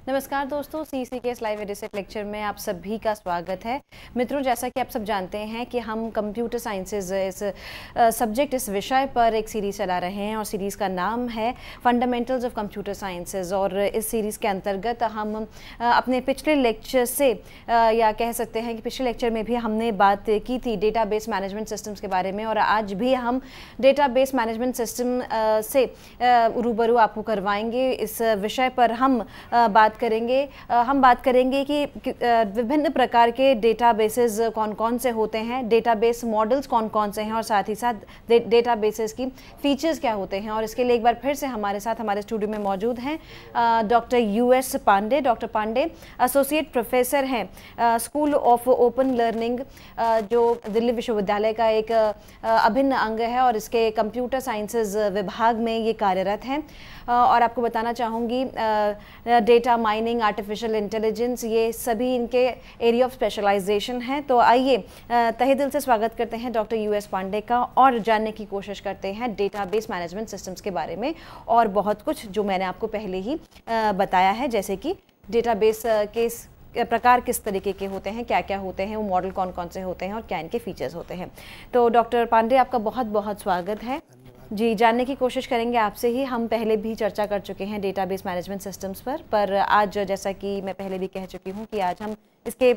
नमस्कार दोस्तों, CCKS live एडिसेट lecture में आप सभी का स्वागत है। मित्रों, जैसा कि आप सब जानते हैं कि हम कंप्यूटर साइंसेज इस सब्जेक्ट इस विषय पर एक सीरीज़ चला रहे हैं और सीरीज़ का नाम है फंडामेंटल्स ऑफ कंप्यूटर साइंसेज। और इस सीरीज़ के अंतर्गत हम अपने पिछले लेक्चर से या कह सकते हैं कि पिछले लेक्चर में भी हमने बात की थी डेटाबेस मैनेजमेंट सिस्टम्स के बारे में, और आज भी हम डेटाबेस मैनेजमेंट सिस्टम से रूबरू आपको करवाएंगे। इस विषय पर हम बात करेंगे कि विभिन्न प्रकार के डेटाबेसेस कौन कौन से होते हैं, डेटाबेस मॉडल्स कौन कौन से हैं, और साथ ही साथ डेटाबेसेस की फीचर्स क्या होते हैं। और इसके लिए एक बार फिर से हमारे साथ हमारे स्टूडियो में मौजूद हैं doctor US Pandey. Doctor Pandey associate professor हैं स्कूल ऑफ ओपन लर्निंग, जो दिल्ली विश्वविद्यालय का एक अभिन्न अंग है, और इसके कंप्यूटर साइंसेज विभाग में ये कार्यरत हैं। और आपको बताना चाहूँगी डेटा माइनिंग, आर्टिफिशियल इंटेलिजेंस, ये सभी इनके एरिया ऑफ स्पेशलाइजेशन हैं। तो आइए तहे दिल से स्वागत करते हैं डॉक्टर US पांडे का, और जानने की कोशिश करते हैं डेटाबेस मैनेजमेंट सिस्टम्स के बारे में और बहुत कुछ जो मैंने आपको पहले ही बताया है, जैसे कि डेटाबेस के प्रकार किस तरीके के होते हैं, क्या क्या होते हैं, वो मॉडल कौन कौन से होते हैं और क्या इनके फीचर्स होते हैं। तो डॉक्टर पांडे, आपका बहुत बहुत स्वागत है जी। जानने की कोशिश करेंगे आपसे ही, हम पहले भी चर्चा कर चुके हैं डेटाबेस मैनेजमेंट सिस्टम्स पर आज जैसा कि मैं पहले भी कह चुकी हूँ कि आज हम इसके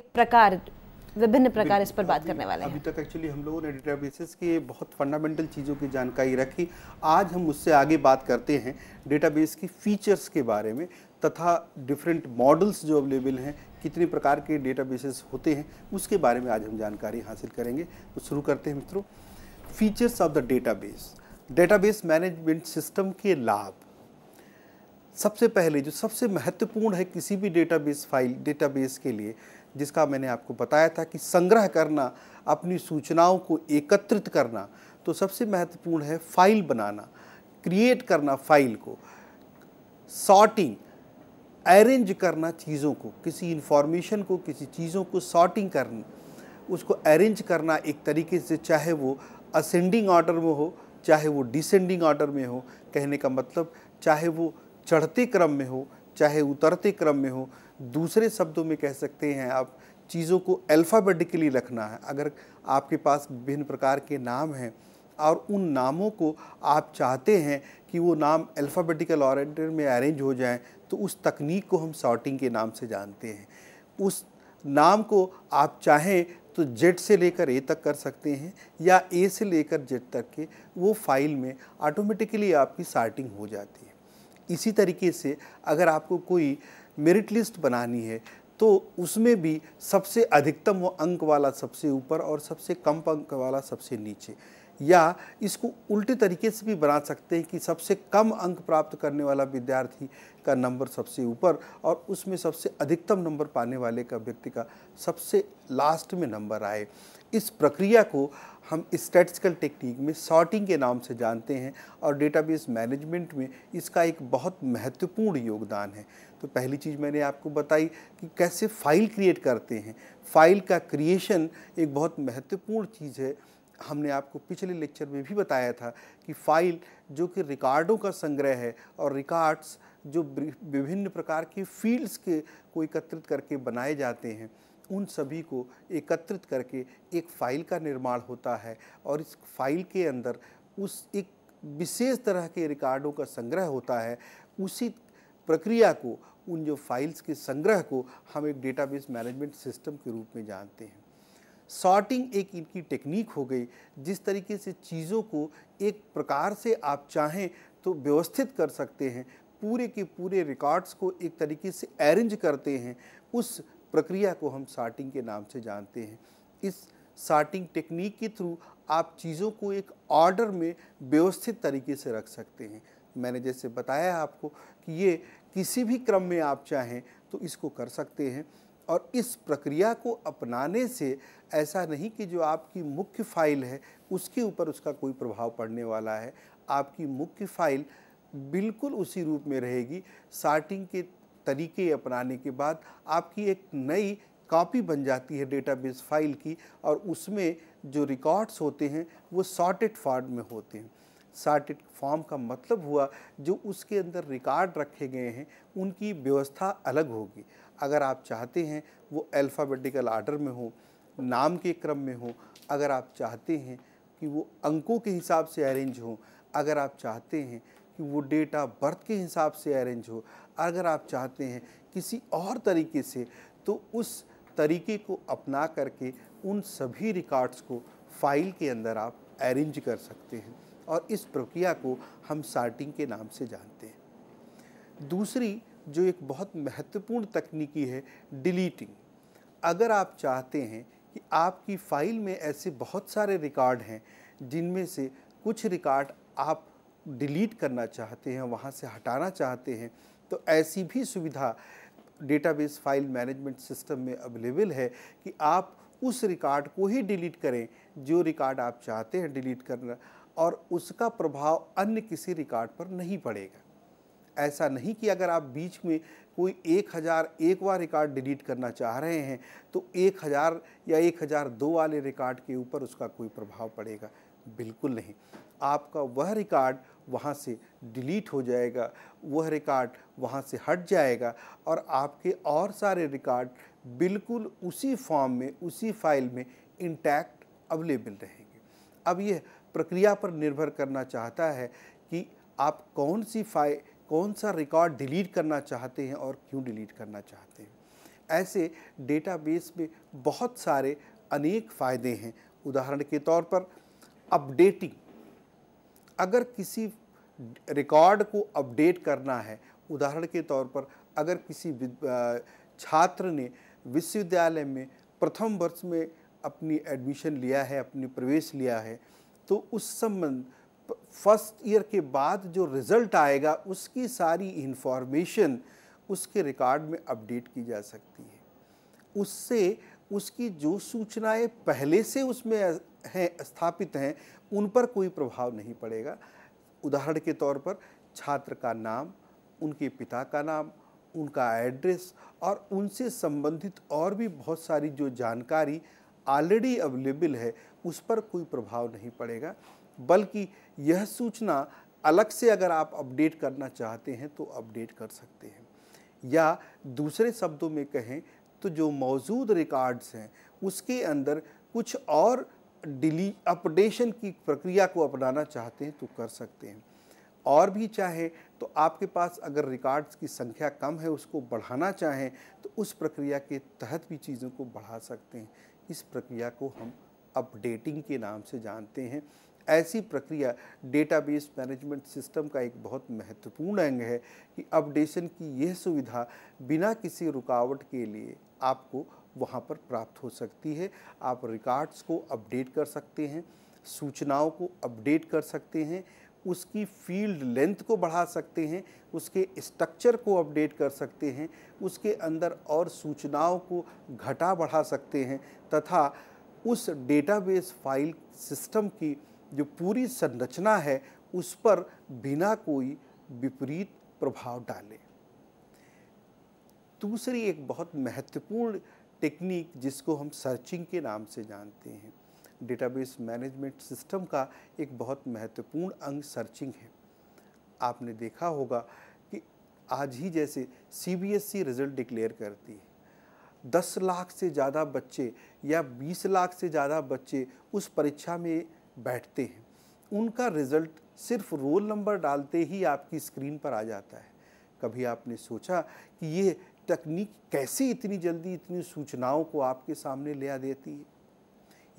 विभिन्न प्रकार इस पर बात करने वाले हैं। अभी तक एक्चुअली हम लोगों ने डेटाबेसेस के बहुत फंडामेंटल चीज़ों की जानकारी रखी। आज हम उससे आगे बात करते हैं डेटाबेस की फीचर्स के बारे में, तथा डिफरेंट मॉडल्स जो अवेलेबल हैं, कितने प्रकार के डेटाबेसेस होते हैं, उसके बारे में आज हम जानकारी हासिल करेंगे। तो शुरू करते हैं मित्रों। Features of the database, database management system के लाभ। सबसे पहले जो सबसे महत्वपूर्ण है किसी भी डेटाबेस के लिए, जिसका मैंने आपको बताया था कि संग्रह करना, अपनी सूचनाओं को एकत्रित करना, तो सबसे महत्वपूर्ण है फाइल बनाना, क्रिएट करना फाइल को, सॉर्टिंग, अरेंज करना चीज़ों को, किसी इंफॉर्मेशन को, किसी चीज़ों को सॉर्टिंग करना, उसको अरेंज करना एक तरीके से, चाहे वो असेंडिंग ऑर्डर में हो, चाहे वो डिसेंडिंग ऑर्डर में हो। कहने का मतलब चाहे वो चढ़ते क्रम में हो, चाहे उतरते क्रम में हो। दूसरे शब्दों में कह सकते हैं आप, चीज़ों को अल्फ़ाबेटिकली रखना है। अगर आपके पास विभिन्न प्रकार के नाम हैं और उन नामों को आप चाहते हैं कि वो नाम अल्फ़ाबेटिकल ऑर्डर में अरेंज हो जाएं, तो उस तकनीक को हम सॉर्टिंग के नाम से जानते हैं। उस नाम को आप चाहें तो Z से लेकर A तक कर सकते हैं, या A से लेकर Z तक के, वो फाइल में ऑटोमेटिकली आपकी सॉर्टिंग हो जाती है। इसी तरीके से अगर आपको कोई मेरिट लिस्ट बनानी है, तो उसमें भी सबसे अधिकतम वो अंक वाला सबसे ऊपर और सबसे कम अंक वाला सबसे नीचे, या इसको उल्टे तरीके से भी बना सकते हैं कि सबसे कम अंक प्राप्त करने वाला विद्यार्थी का नंबर सबसे ऊपर, और उसमें सबसे अधिकतम नंबर पाने वाले का व्यक्ति का सबसे लास्ट में नंबर आए। इस प्रक्रिया को हम स्टैटिस्टिकल टेक्निक में सॉर्टिंग के नाम से जानते हैं, और डेटाबेस मैनेजमेंट में इसका एक बहुत महत्वपूर्ण योगदान है। तो पहली चीज़ मैंने आपको बताई कि कैसे फ़ाइल क्रिएट करते हैं। फ़ाइल का क्रिएशन एक बहुत महत्वपूर्ण चीज़ है। हमने आपको पिछले लेक्चर में भी बताया था कि फ़ाइल जो कि रिकॉर्डों का संग्रह है, और रिकॉर्ड्स जो विभिन्न प्रकार के फील्ड्स के को एकत्रित करके बनाए जाते हैं, उन सभी को एकत्रित करके एक फ़ाइल का निर्माण होता है। और इस फाइल के अंदर उस एक विशेष तरह के रिकॉर्डों का संग्रह होता है। उसी प्रक्रिया को, उन जो फाइल्स के संग्रह को हम एक डेटाबेस मैनेजमेंट सिस्टम के रूप में जानते हैं। सॉर्टिंग एक इनकी टेक्निक हो गई, जिस तरीके से चीज़ों को एक प्रकार से आप चाहें तो व्यवस्थित कर सकते हैं, पूरे के पूरे रिकॉर्ड्स को एक तरीके से अरेंज करते हैं। उस प्रक्रिया को हम सॉर्टिंग के नाम से जानते हैं। इस सॉर्टिंग टेक्निक के थ्रू आप चीज़ों को एक ऑर्डर में व्यवस्थित तरीके से रख सकते हैं। मैंने जैसे बताया आपको कि ये किसी भी क्रम में आप चाहें तो इसको कर सकते हैं। और इस प्रक्रिया को अपनाने से ऐसा नहीं कि जो आपकी मुख्य फ़ाइल है उसके ऊपर उसका कोई प्रभाव पड़ने वाला है। आपकी मुख्य फ़ाइल बिल्कुल उसी रूप में रहेगी। सॉर्टिंग के तरीके अपनाने के बाद आपकी एक नई कॉपी बन जाती है डेटाबेस फाइल की, और उसमें जो रिकॉर्ड्स होते हैं वो सॉर्टेड फॉर्म में होते हैं। सार्टेड फॉर्म का मतलब हुआ जो उसके अंदर रिकॉर्ड रखे गए हैं उनकी व्यवस्था अलग होगी। अगर आप चाहते हैं वो अल्फ़ाबेटिकल आर्डर में हो, नाम के क्रम में हो, अगर आप चाहते हैं कि वो अंकों के हिसाब से अरेंज हो, अगर आप चाहते हैं कि वो डेट ऑफ बर्थ के हिसाब से अरेंज हो, अगर आप चाहते हैं किसी और तरीके से, तो उस तरीके को अपना करके उन सभी रिकॉर्ड्स को फाइल के अंदर आप अरेंज कर सकते हैं और इस प्रक्रिया को हम सॉर्टिंग के नाम से जानते हैं। दूसरी जो एक बहुत महत्वपूर्ण तकनीकी है, डिलीटिंग। अगर आप चाहते हैं कि आपकी फ़ाइल में ऐसे बहुत सारे रिकॉर्ड हैं जिनमें से कुछ रिकॉर्ड आप डिलीट करना चाहते हैं, वहाँ से हटाना चाहते हैं, तो ऐसी भी सुविधा डेटाबेस फाइल मैनेजमेंट सिस्टम में अवेलेबल है कि आप उस रिकॉर्ड को ही डिलीट करें जो रिकॉर्ड आप चाहते हैं डिलीट करना, और उसका प्रभाव अन्य किसी रिकॉर्ड पर नहीं पड़ेगा। ऐसा नहीं कि अगर आप बीच में कोई 1001वां रिकॉर्ड डिलीट करना चाह रहे हैं तो 1000 या 1002 वाले रिकॉर्ड के ऊपर उसका कोई प्रभाव पड़ेगा, बिल्कुल नहीं। आपका वह रिकॉर्ड वहाँ से डिलीट हो जाएगा, वह रिकॉर्ड वहाँ से हट जाएगा और आपके और सारे रिकॉर्ड बिल्कुल उसी फॉर्म में, उसी फाइल में इंटैक्ट अवेलेबल रहेंगे। अब यह प्रक्रिया पर निर्भर करना चाहता है कि आप कौन सा रिकॉर्ड डिलीट करना चाहते हैं और क्यों डिलीट करना चाहते हैं। ऐसे डेटाबेस में बहुत सारे अनेक फ़ायदे हैं। उदाहरण के तौर पर अपडेटिंग, अगर किसी रिकॉर्ड को अपडेट करना है, उदाहरण के तौर पर अगर किसी छात्र ने विश्वविद्यालय में प्रथम वर्ष में अपनी एडमिशन लिया है, अपनी प्रवेश लिया है, तो उस संबंध फर्स्ट ईयर के बाद जो रिज़ल्ट आएगा उसकी सारी इन्फॉर्मेशन उसके रिकॉर्ड में अपडेट की जा सकती है। उससे उसकी जो सूचनाएं पहले से उसमें हैं, स्थापित हैं, उन पर कोई प्रभाव नहीं पड़ेगा। उदाहरण के तौर पर छात्र का नाम, उनके पिता का नाम, उनका एड्रेस और उनसे संबंधित और भी बहुत सारी जो जानकारी ऑलरेडी अवेलेबल है उस पर कोई प्रभाव नहीं पड़ेगा, बल्कि यह सूचना अलग से अगर आप अपडेट करना चाहते हैं तो अपडेट कर सकते हैं। या दूसरे शब्दों में कहें तो जो मौजूद रिकॉर्ड्स हैं उसके अंदर कुछ और अपडेशन की प्रक्रिया को अपनाना चाहते हैं तो कर सकते हैं। और भी चाहे तो आपके पास अगर रिकॉर्ड्स की संख्या कम है, उसको बढ़ाना चाहें तो उस प्रक्रिया के तहत भी चीज़ों को बढ़ा सकते हैं। इस प्रक्रिया को हम अपडेटिंग के नाम से जानते हैं। ऐसी प्रक्रिया डेटाबेस मैनेजमेंट सिस्टम का एक बहुत महत्वपूर्ण अंग है कि अपडेशन की यह सुविधा बिना किसी रुकावट के लिए आपको वहाँ पर प्राप्त हो सकती है। आप रिकॉर्ड्स को अपडेट कर सकते हैं, सूचनाओं को अपडेट कर सकते हैं, उसकी फील्ड लेंथ को बढ़ा सकते हैं, उसके स्ट्रक्चर को अपडेट कर सकते हैं, उसके अंदर और सूचनाओं को घटा बढ़ा सकते हैं तथा उस डेटाबेस फाइल सिस्टम की जो पूरी संरचना है उस पर बिना कोई विपरीत प्रभाव डाले। दूसरी एक बहुत महत्वपूर्ण टेक्निक जिसको हम सर्चिंग के नाम से जानते हैं, डेटाबेस मैनेजमेंट सिस्टम का एक बहुत महत्वपूर्ण अंग सर्चिंग है। आपने देखा होगा कि आज ही जैसे सीबीएसई रिज़ल्ट डिक्लेयर करती है, 10 लाख से ज़्यादा बच्चे या 20 लाख से ज़्यादा बच्चे उस परीक्षा में बैठते हैं। उनका रिज़ल्ट सिर्फ रोल नंबर डालते ही आपकी स्क्रीन पर आ जाता है। कभी आपने सोचा कि ये तकनीक कैसे इतनी जल्दी इतनी सूचनाओं को आपके सामने ले आ देती है?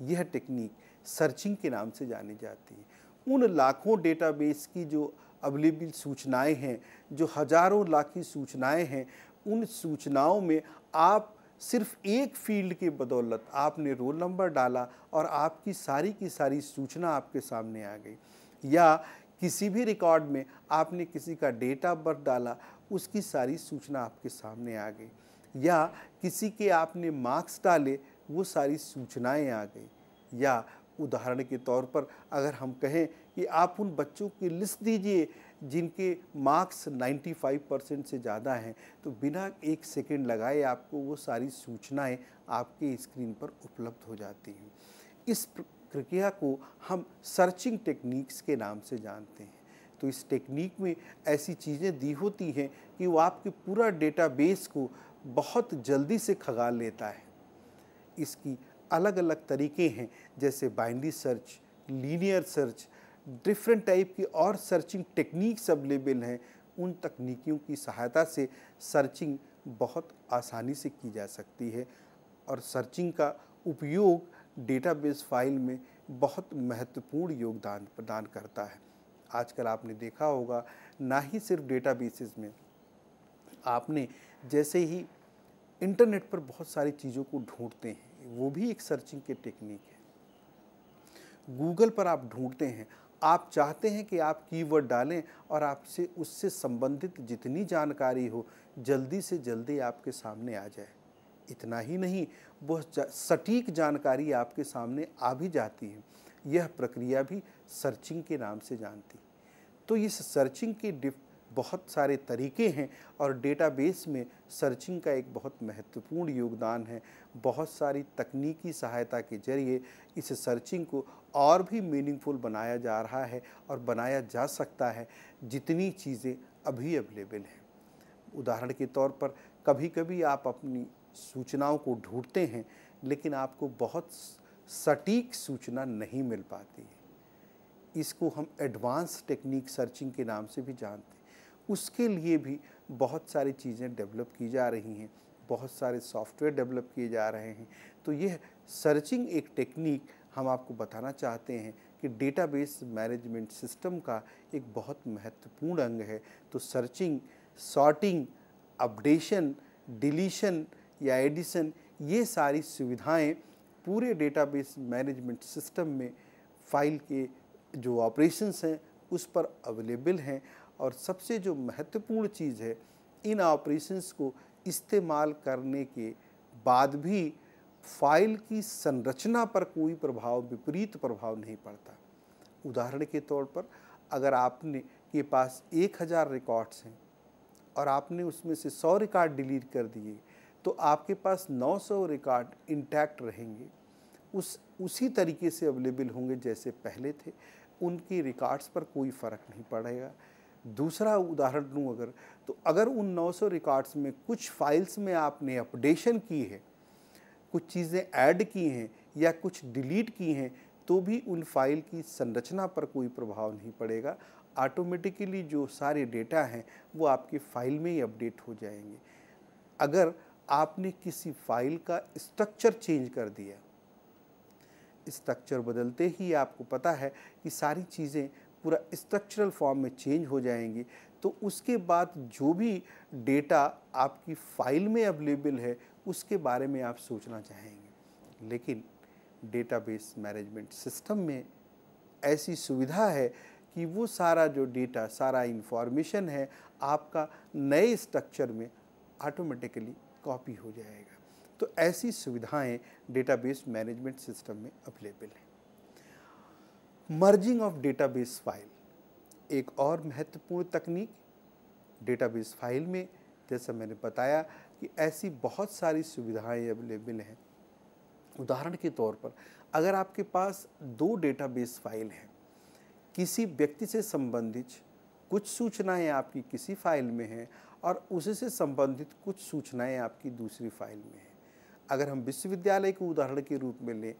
यह टेक्निक सर्चिंग के नाम से जानी जाती है। उन लाखों डेटाबेस की जो अवेलेबल सूचनाएं हैं, जो हज़ारों लाखी सूचनाएं हैं, उन सूचनाओं में आप सिर्फ एक फील्ड के बदौलत आपने रोल नंबर डाला और आपकी सारी की सारी सूचना आपके सामने आ गई। या किसी भी रिकॉर्ड में आपने किसी का डेट ऑफ बर्थ डाला, उसकी सारी सूचना आपके सामने आ गई। या किसी के आपने मार्क्स डाले, वो सारी सूचनाएं आ गई। या उदाहरण के तौर पर अगर हम कहें कि आप उन बच्चों की लिस्ट दीजिए जिनके मार्क्स 95% से ज़्यादा हैं, तो बिना एक सेकंड लगाए आपको वो सारी सूचनाएं आपके स्क्रीन पर उपलब्ध हो जाती हैं। इस प्रक्रिया को हम सर्चिंग टेक्निक्स के नाम से जानते हैं। तो इस टेक्निक में ऐसी चीज़ें दी होती हैं कि वो आपके पूरा डेटाबेस को बहुत जल्दी से खंगाल लेता है। इसकी अलग अलग तरीके हैं, जैसे binary search, linear search, different type की और सर्चिंग टेक्निक्स अवेलेबल हैं। उन तकनीकियों की सहायता से सर्चिंग बहुत आसानी से की जा सकती है और सर्चिंग का उपयोग डेटाबेस फाइल में बहुत महत्वपूर्ण योगदान प्रदान करता है। आजकल आपने देखा होगा, ना ही सिर्फ डेटाबेसेस में, आपने जैसे ही इंटरनेट पर बहुत सारी चीज़ों को ढूंढते हैं, वो भी एक सर्चिंग की टेक्निक है। गूगल पर आप ढूंढते हैं, आप चाहते हैं कि आप कीवर्ड डालें और आपसे उससे संबंधित जितनी जानकारी हो जल्दी से जल्दी आपके सामने आ जाए। इतना ही नहीं, बहुत सटीक जानकारी आपके सामने आ भी जाती है। यह प्रक्रिया भी सर्चिंग के नाम से जानती। तो इस सर्चिंग के बहुत सारे तरीके हैं और डेटाबेस में सर्चिंग का एक बहुत महत्वपूर्ण योगदान है। बहुत सारी तकनीकी सहायता के जरिए इस सर्चिंग को और भी मीनिंगफुल बनाया जा रहा है और बनाया जा सकता है, जितनी चीज़ें अभी अवेलेबल हैं। उदाहरण के तौर पर कभी कभी आप अपनी सूचनाओं को ढूंढते हैं, लेकिन आपको बहुत सटीक सूचना नहीं मिल पाती है। इसको हम एडवांस टेक्निक सर्चिंग के नाम से भी जानते हैं। उसके लिए भी बहुत सारी चीज़ें डेवलप की जा रही हैं, बहुत सारे सॉफ्टवेयर डेवलप किए जा रहे हैं। तो यह सर्चिंग एक टेक्निक हम आपको बताना चाहते हैं कि डेटाबेस मैनेजमेंट सिस्टम का एक बहुत महत्वपूर्ण अंग है। तो सर्चिंग, सॉर्टिंग, अपडेशन, डिलीशन या एडिशन, ये सारी सुविधाएं पूरे डेटाबेस मैनेजमेंट सिस्टम में फाइल के जो ऑपरेशंस हैं उस पर अवेलेबल हैं। और सबसे जो महत्वपूर्ण चीज़ है, इन ऑपरेशंस को इस्तेमाल करने के बाद भी फाइल की संरचना पर कोई विपरीत प्रभाव नहीं पड़ता। उदाहरण के तौर पर, अगर आपने के पास 1000 रिकॉर्ड्स हैं और आपने उसमें से 100 रिकॉर्ड डिलीट कर दिए, तो आपके पास 900 रिकॉर्ड इंटैक्ट रहेंगे, उसी तरीके से अवेलेबल होंगे जैसे पहले थे। उनकी रिकॉर्ड्स पर कोई फ़र्क नहीं पड़ेगा। दूसरा उदाहरण लूँ अगर, तो अगर उन 900 रिकॉर्ड्स में कुछ फाइल्स में आपने अपडेशन की है, कुछ चीज़ें ऐड की हैं या कुछ डिलीट की हैं, तो भी उन फाइल की संरचना पर कोई प्रभाव नहीं पड़ेगा। ऑटोमेटिकली जो सारे डेटा हैं वो आपकी फ़ाइल में ही अपडेट हो जाएंगे। अगर आपने किसी फाइल का स्ट्रक्चर चेंज कर दिया, स्ट्रक्चर बदलते ही आपको पता है कि सारी चीज़ें पूरा स्ट्रक्चरल फॉर्म में चेंज हो जाएंगी, तो उसके बाद जो भी डेटा आपकी फ़ाइल में अवेलेबल है उसके बारे में आप सोचना चाहेंगे। लेकिन डेटाबेस मैनेजमेंट सिस्टम में ऐसी सुविधा है कि वो सारा जो डेटा, सारा इंफॉर्मेशन है, आपका नए स्ट्रक्चर में ऑटोमेटिकली कॉपी हो जाएगा। तो ऐसी सुविधाएं डेटाबेस मैनेजमेंट सिस्टम में अवेलेबल हैं। मर्जिंग ऑफ डेटाबेस फाइल एक और महत्वपूर्ण तकनीक। डेटाबेस फाइल में, जैसा मैंने बताया कि ऐसी बहुत सारी सुविधाएं अवेलेबल हैं। उदाहरण के तौर पर, अगर आपके पास 2 डेटाबेस फाइल हैं, किसी व्यक्ति से संबंधित कुछ सूचनाएं आपकी किसी फाइल में हैं और उससे संबंधित कुछ सूचनाएं आपकी दूसरी फाइल में हैं। अगर हम विश्वविद्यालय को उदाहरण के रूप में लें,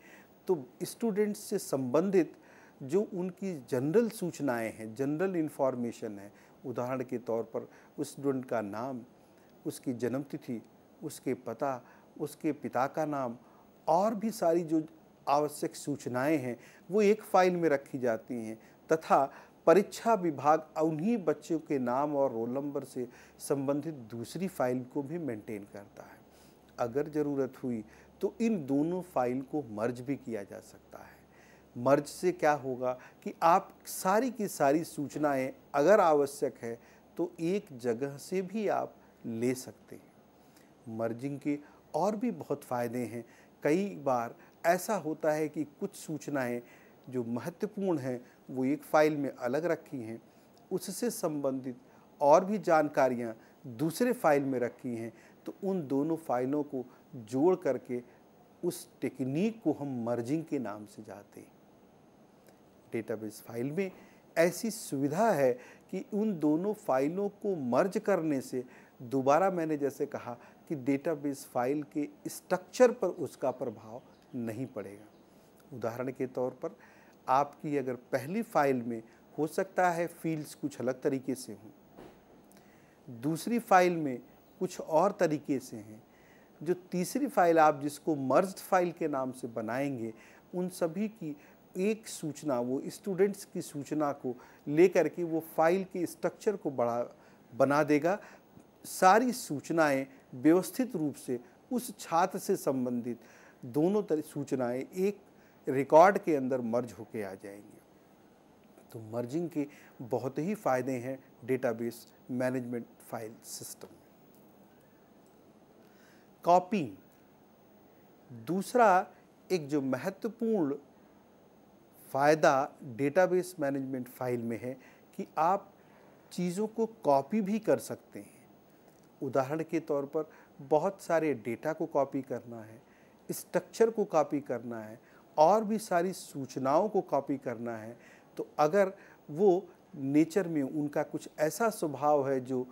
तो स्टूडेंट्स से संबंधित जो उनकी जनरल सूचनाएं हैं, जनरल इन्फॉर्मेशन है, उदाहरण के तौर पर उस स्टूडेंट का नाम, उसकी जन्मतिथि, उसके पता, उसके पिता का नाम और भी सारी जो आवश्यक सूचनाएं हैं वो एक फाइल में रखी जाती हैं तथा परीक्षा विभाग उन्हीं बच्चों के नाम और रोल नंबर से संबंधित दूसरी फाइल को भी मेंटेन करता है। अगर ज़रूरत हुई तो इन दोनों फाइल को मर्ज भी किया जा सकता है। मर्ज से क्या होगा कि आप सारी की सारी सूचनाएं अगर आवश्यक है तो एक जगह से भी आप ले सकते हैं। मर्जिंग के और भी बहुत फ़ायदे हैं। कई बार ऐसा होता है कि कुछ सूचनाएं जो महत्वपूर्ण हैं वो एक फ़ाइल में अलग रखी हैं, उससे संबंधित और भी जानकारियां दूसरे फाइल में रखी हैं, तो उन दोनों फाइलों को जोड़ करके उस टेक्निक को हम मर्जिंग के नाम से जानते हैं। डेटाबेस फाइल में ऐसी सुविधा है कि उन दोनों फाइलों को मर्ज करने से दोबारा मैंने जैसे कहा कि डेटाबेस फाइल के स्ट्रक्चर पर उसका प्रभाव नहीं पड़ेगा। उदाहरण के तौर पर आपकी अगर पहली फाइल में हो सकता है फील्ड्स कुछ अलग तरीके से हों, दूसरी फाइल में कुछ और तरीके से हैं, जो तीसरी फाइल आप जिसको मर्ज्ड फाइल के नाम से बनाएंगे, उन सभी की एक सूचना, वो स्टूडेंट्स की सूचना को लेकर के वो फाइल के स्ट्रक्चर को बना देगा। सारी सूचनाएं व्यवस्थित रूप से उस छात्र से संबंधित दोनों तरह सूचनाएं एक रिकॉर्ड के अंदर मर्ज होके आ जाएंगी। तो मर्जिंग के बहुत ही फ़ायदे हैं डेटाबेस मैनेजमेंट फाइल सिस्टम में। कॉपिंग दूसरा एक जो महत्वपूर्ण फ़ायदा डेटाबेस मैनेजमेंट फाइल में है कि आप चीज़ों को कॉपी भी कर सकते हैं। उदाहरण के तौर पर बहुत सारे डेटा को कॉपी करना है, स्ट्रक्चर को कॉपी करना है और भी सारी सूचनाओं को कॉपी करना है, तो अगर वो नेचर में उनका कुछ ऐसा स्वभाव है जो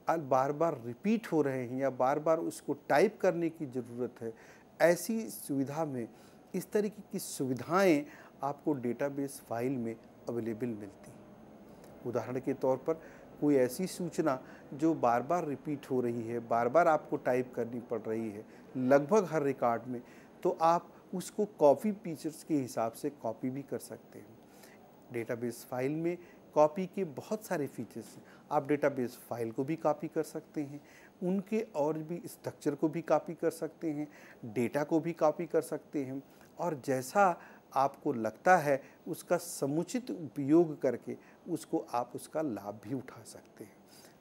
बार बार रिपीट हो रहे हैं या बार बार उसको टाइप करने की ज़रूरत है, ऐसी सुविधा में इस तरीके की सुविधाएं आपको डेटाबेस फाइल में अवेलेबल मिलती हैं। उदाहरण के तौर पर कोई ऐसी सूचना जो बार बार रिपीट हो रही है, बार बार आपको टाइप करनी पड़ रही है लगभग हर रिकॉर्ड में, तो आप उसको कॉपी फीचर्स के हिसाब से कॉपी भी कर सकते हैं। डेटाबेस फाइल में कॉपी के बहुत सारे फीचर्स हैं। आप डेटाबेस फाइल को भी कॉपी कर सकते हैं, उनके और भी स्ट्रक्चर को भी कॉपी कर सकते हैं, डेटा को भी कॉपी कर सकते हैं और जैसा आपको लगता है उसका समुचित उपयोग करके उसको आप उसका लाभ भी उठा सकते हैं।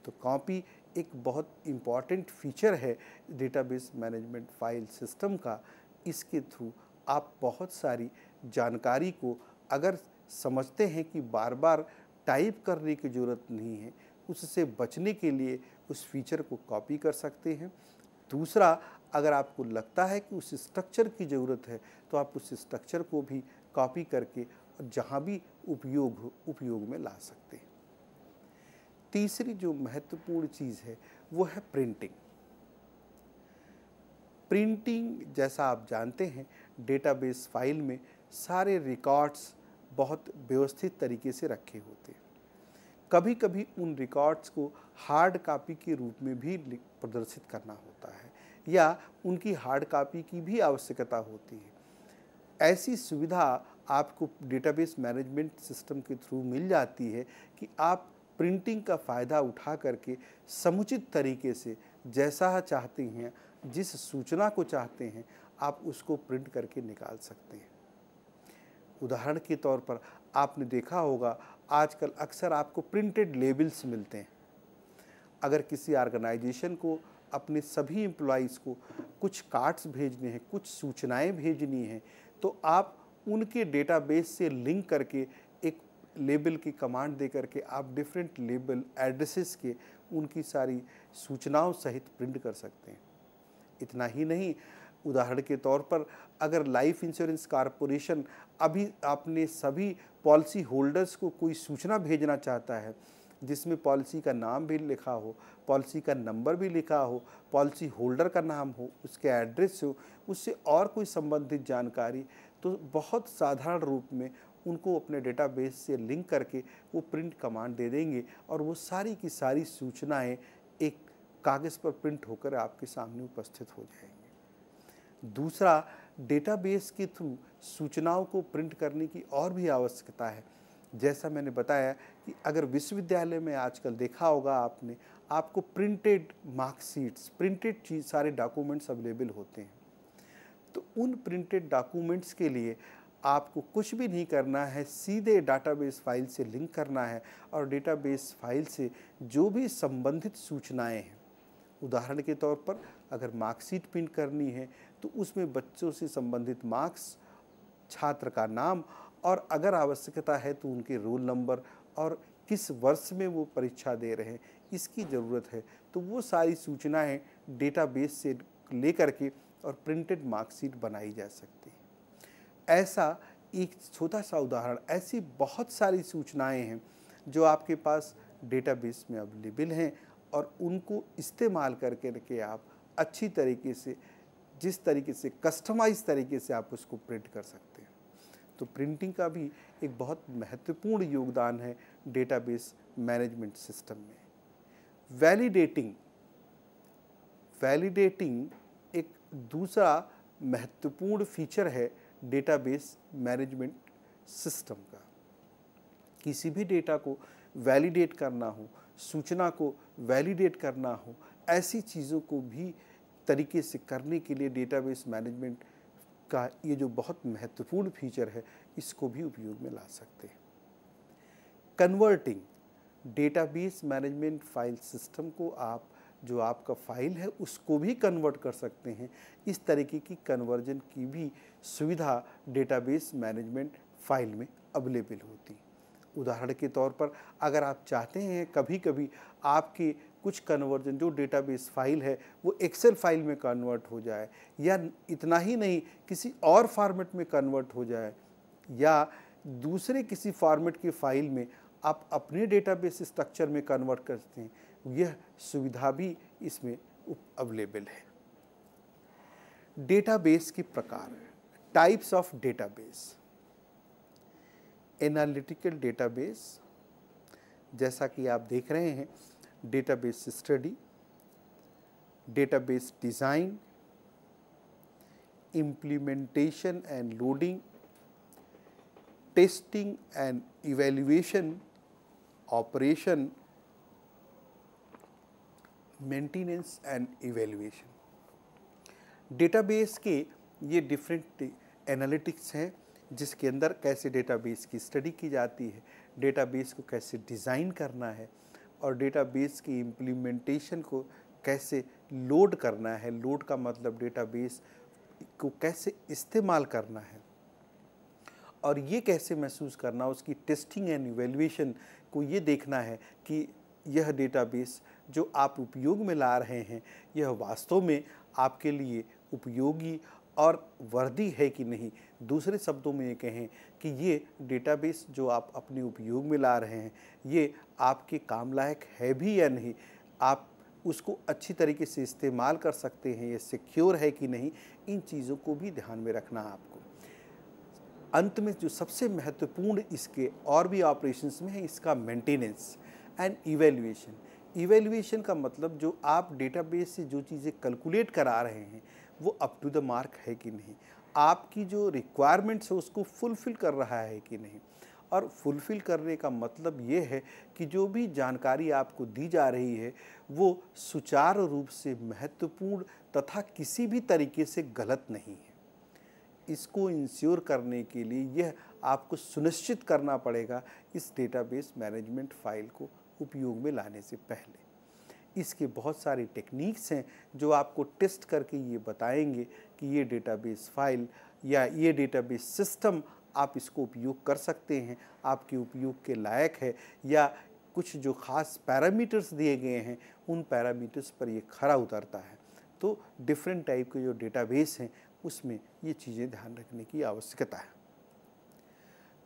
तो कॉपी एक बहुत इम्पॉर्टेंट फीचर है डेटाबेस मैनेजमेंट फाइल सिस्टम का। इसके थ्रू आप बहुत सारी जानकारी को अगर समझते हैं कि बार बार टाइप करने की ज़रूरत नहीं है, उससे बचने के लिए उस फीचर को कॉपी कर सकते हैं। दूसरा, अगर आपको लगता है कि उस स्ट्रक्चर की ज़रूरत है तो आप उस स्ट्रक्चर को भी कॉपी करके जहाँ भी उपयोग में ला सकते हैं। तीसरी जो महत्वपूर्ण चीज़ है वो है प्रिंटिंग। प्रिंटिंग जैसा आप जानते हैं डेटाबेस फाइल में सारे रिकॉर्ड्स बहुत व्यवस्थित तरीके से रखे होते हैं। कभी कभी उन रिकॉर्ड्स को हार्ड कॉपी के रूप में भी प्रदर्शित करना होता है या उनकी हार्ड कॉपी की भी आवश्यकता होती है। ऐसी सुविधा आपको डेटाबेस मैनेजमेंट सिस्टम के थ्रू मिल जाती है कि आप प्रिंटिंग का फ़ायदा उठा करके समुचित तरीके से जैसा चाहते हैं, जिस सूचना को चाहते हैं, आप उसको प्रिंट करके निकाल सकते हैं। उदाहरण के तौर पर आपने देखा होगा आजकल अक्सर आपको प्रिंटेड लेबल्स मिलते हैं। अगर किसी ऑर्गेनाइजेशन को अपने सभी एम्प्लॉइज़ को कुछ कार्ड्स भेजने हैं, कुछ सूचनाएं भेजनी हैं, तो आप उनके डेटाबेस से लिंक करके एक लेबल की कमांड दे करके आप डिफरेंट लेबल एड्रेसेस के उनकी सारी सूचनाओं सहित प्रिंट कर सकते हैं। इतना ही नहीं, उदाहरण के तौर पर अगर लाइफ इंश्योरेंस कॉरपोरेशन अभी अपने सभी पॉलिसी होल्डर्स को कोई सूचना भेजना चाहता है जिसमें पॉलिसी का नाम भी लिखा हो, पॉलिसी का नंबर भी लिखा हो, पॉलिसी होल्डर का नाम हो, उसके एड्रेस हो, उससे और कोई संबंधित जानकारी, तो बहुत साधारण रूप में उनको अपने डेटाबेस से लिंक करके वो प्रिंट कमांड दे देंगे और वो सारी की सारी सूचनाएं एक कागज़ पर प्रिंट होकर आपके सामने उपस्थित हो जाएंगे। दूसरा, डेटाबेस के थ्रू सूचनाओं को प्रिंट करने की और भी आवश्यकता है। जैसा मैंने बताया कि अगर विश्वविद्यालय में आजकल देखा होगा आपने, आपको प्रिंटेड मार्कशीट्स, प्रिंटेड चीज़ सारे डॉक्यूमेंट्स अवेलेबल होते हैं। तो उन प्रिंटेड डॉक्यूमेंट्स के लिए आपको कुछ भी नहीं करना है, सीधे डेटाबेस फाइल से लिंक करना है और डेटाबेस फाइल से जो भी संबंधित सूचनाएं हैं, उदाहरण के तौर पर अगर मार्कशीट प्रिंट करनी है तो उसमें बच्चों से संबंधित मार्क्स, छात्र का नाम और अगर आवश्यकता है तो उनके रोल नंबर और किस वर्ष में वो परीक्षा दे रहे हैं इसकी ज़रूरत है, तो वो सारी सूचनाएं डेटाबेस से लेकर के और प्रिंटेड मार्कशीट बनाई जा सकती है। ऐसा एक छोटा सा उदाहरण, ऐसी बहुत सारी सूचनाएं हैं जो आपके पास डेटाबेस में अवेलेबल हैं और उनको इस्तेमाल करके आप अच्छी तरीके से, जिस तरीके से कस्टमाइज तरीके से आप उसको प्रिंट कर सकते हैं। तो प्रिंटिंग का भी एक बहुत महत्वपूर्ण योगदान है डेटाबेस मैनेजमेंट सिस्टम में। वैलिडेटिंग एक दूसरा महत्वपूर्ण फीचर है डेटाबेस मैनेजमेंट सिस्टम का। किसी भी डेटा को वैलिडेट करना हो, सूचना को वैलिडेट करना हो, ऐसी चीज़ों को भी तरीके से करने के लिए डेटाबेस मैनेजमेंट का ये जो बहुत महत्वपूर्ण फीचर है, इसको भी उपयोग में ला सकते हैं। Converting, database management file system को आप जो आपका फाइल है उसको भी कन्वर्ट कर सकते हैं। इस तरीके की कन्वर्जन की भी सुविधा डेटाबेस मैनेजमेंट फाइल में अवेलेबल होती है। उदाहरण के तौर पर अगर आप चाहते हैं कभी कभी आपके कुछ कन्वर्जन जो डेटाबेस फाइल है वो एक्सेल फाइल में कन्वर्ट हो जाए, या इतना ही नहीं किसी और फॉर्मेट में कन्वर्ट हो जाए, या दूसरे किसी फॉर्मेट की फाइल में आप अपने डेटाबेस स्ट्रक्चर में कन्वर्ट करते हैं, यह सुविधा भी इसमें अवेलेबल है। डेटाबेस के प्रकार, types of database. Analytical database, जैसा कि आप देख रहे हैं, database study, database design, implementation and loading, testing and evaluation, operation, maintenance and evaluation. Database के ये डिफरेंट एनालिटिक्स हैं जिसके अंदर कैसे डेटाबेस की स्टडी की जाती है, डेटाबेस को कैसे डिज़ाइन करना है और डेटाबेस की इम्प्लीमेंटेशन को कैसे लोड करना है। लोड का मतलब डेटाबेस को कैसे इस्तेमाल करना है और ये कैसे महसूस करना, उसकी टेस्टिंग एंड इवैल्यूएशन को ये देखना है कि यह डेटाबेस जो आप उपयोग में ला रहे हैं यह वास्तव में आपके लिए उपयोगी और वर्दी है कि नहीं। दूसरे शब्दों में ये कहें कि ये डेटाबेस जो आप अपने उपयोग में ला रहे हैं ये आपके काम लायक है भी या नहीं, आप उसको अच्छी तरीके से इस्तेमाल कर सकते हैं, ये सिक्योर है कि नहीं, इन चीज़ों को भी ध्यान में रखना आपको। अंत में जो सबसे महत्वपूर्ण इसके और भी ऑपरेशंस में है, इसका मेंटेनेंस एंड इवैल्यूएशन। इवैल्यूएशन का मतलब जो आप डेटाबेस से जो चीज़ें कैलकुलेट करा रहे हैं वो अप टू द मार्क है कि नहीं, आपकी जो रिक्वायरमेंट्स है उसको फुलफ़िल कर रहा है कि नहीं। और फुलफ़िल करने का मतलब ये है कि जो भी जानकारी आपको दी जा रही है वो सुचारू रूप से महत्वपूर्ण तथा किसी भी तरीके से गलत नहीं है। इसको इंश्योर करने के लिए यह आपको सुनिश्चित करना पड़ेगा इस डेटाबेस मैनेजमेंट फाइल को उपयोग में लाने से पहले। इसके बहुत सारी टेक्निक्स हैं जो आपको टेस्ट करके ये बताएंगे कि ये डेटाबेस फाइल या ये डेटाबेस सिस्टम आप इसको उपयोग कर सकते हैं, आपके उपयोग के लायक है, या कुछ जो ख़ास पैरामीटर्स दिए गए हैं उन पैरामीटर्स पर ये खरा उतरता है। तो डिफरेंट टाइप के जो डेटाबेस हैं उसमें ये चीज़ें ध्यान रखने की आवश्यकता है।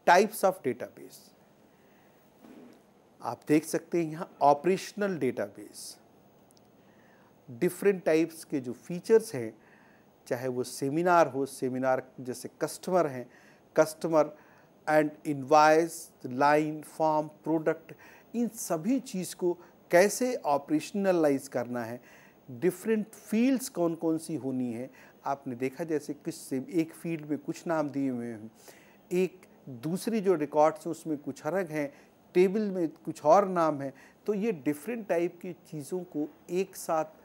टाइप्स ऑफ डेटाबेस आप देख सकते हैं यहाँ। ऑपरेशनल डेटाबेस, डिफरेंट टाइप्स के जो फीचर्स हैं, चाहे वो सेमिनार हो, सेमिनार जैसे कस्टमर हैं, customer and invoice, line, form, product, इन सभी चीज़ को कैसे ऑपरेशनलाइज करना है, डिफरेंट फील्ड्स कौन कौन सी होनी है। आपने देखा जैसे किस एक फील्ड में कुछ नाम दिए हुए हैं, एक दूसरी जो रिकॉर्ड्स हैं उसमें कुछ अलग हैं, टेबल में कुछ और नाम है। तो ये डिफरेंट टाइप की चीज़ों को एक साथ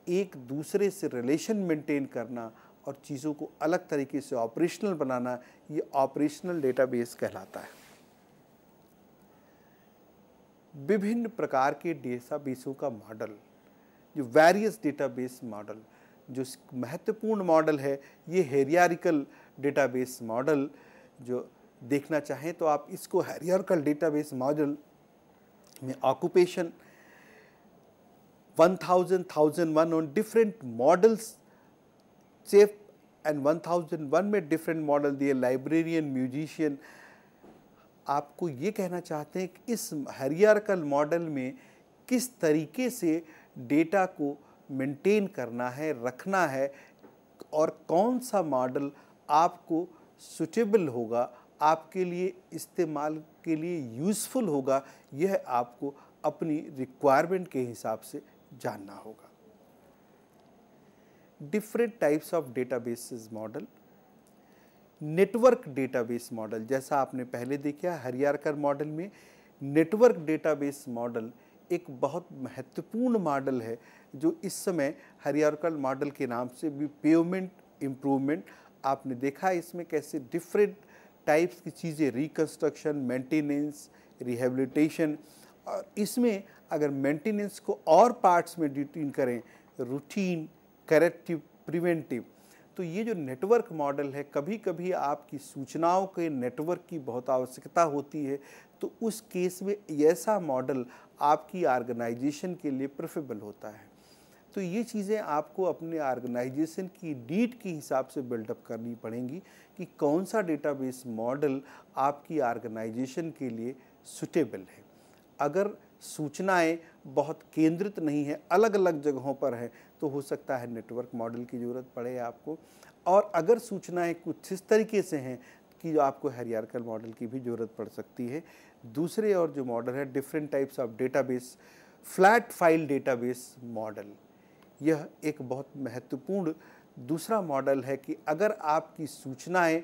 एक दूसरे से रिलेशन मेंटेन करना और चीज़ों को अलग तरीके से ऑपरेशनल बनाना, ये ऑपरेशनल डेटाबेस कहलाता है। विभिन्न प्रकार के डेटाबेसों का मॉडल, जो वेरियस डेटाबेस मॉडल, जो महत्वपूर्ण मॉडल है ये हायरार्किकल डेटाबेस मॉडल। जो देखना चाहें तो आप इसको हायरार्किकल डेटाबेस मॉडल में ऑक्यूपेशन 1001 ऑन डिफरेंट मॉडल्स से एंड 1001 में डिफरेंट मॉडल दिए, लाइब्रेरियन, म्यूजिशियन। आपको ये कहना चाहते हैं कि इस हायरार्किकल मॉडल में किस तरीके से डेटा को मेंटेन करना है, रखना है, और कौन सा मॉडल आपको सुटेबल होगा, आपके लिए इस्तेमाल के लिए यूज़फुल होगा, यह आपको अपनी रिक्वायरमेंट के हिसाब से जानना होगा। Different types of databases model. Network database model, जैसा आपने पहले देखा हायरार्किकल मॉडल में, नेटवर्क डेटाबेस मॉडल एक बहुत महत्वपूर्ण मॉडल है जो इस समय हायरार्किकल मॉडल के नाम से भी पेवमेंट इम्प्रूवमेंट। आपने देखा इसमें कैसे डिफरेंट टाइप्स की चीज़ें, रिकंस्ट्रक्शन, मेंटेनेंस, रिहेबिलिटेशन, और इसमें अगर मेंटेनेंस को और पार्ट्स में डिवीजन करें, रूटीन, करेक्टिव, प्रिवेंटिव, तो ये जो नेटवर्क मॉडल है, कभी कभी आपकी सूचनाओं के नेटवर्क की बहुत आवश्यकता होती है, तो उस केस में ऐसा मॉडल आपकी ऑर्गेनाइजेशन के लिए प्रेफरेबल होता है। तो ये चीज़ें आपको अपने ऑर्गेनाइजेशन की नीड के हिसाब से बिल्डअप करनी पड़ेंगी कि कौन सा डेटाबेस मॉडल आपकी ऑर्गेनाइजेशन के लिए सुटेबल है। अगर सूचनाएं बहुत केंद्रित नहीं है, अलग अलग जगहों पर हैं, तो हो सकता है नेटवर्क मॉडल की ज़रूरत पड़े आपको। और अगर सूचनाएं कुछ इस तरीके से हैं कि जो आपको हायरार्किकल मॉडल की भी ज़रूरत पड़ सकती है। दूसरे और जो मॉडल है different types of database, flat file database model, यह एक बहुत महत्वपूर्ण दूसरा मॉडल है कि अगर आपकी सूचनाएं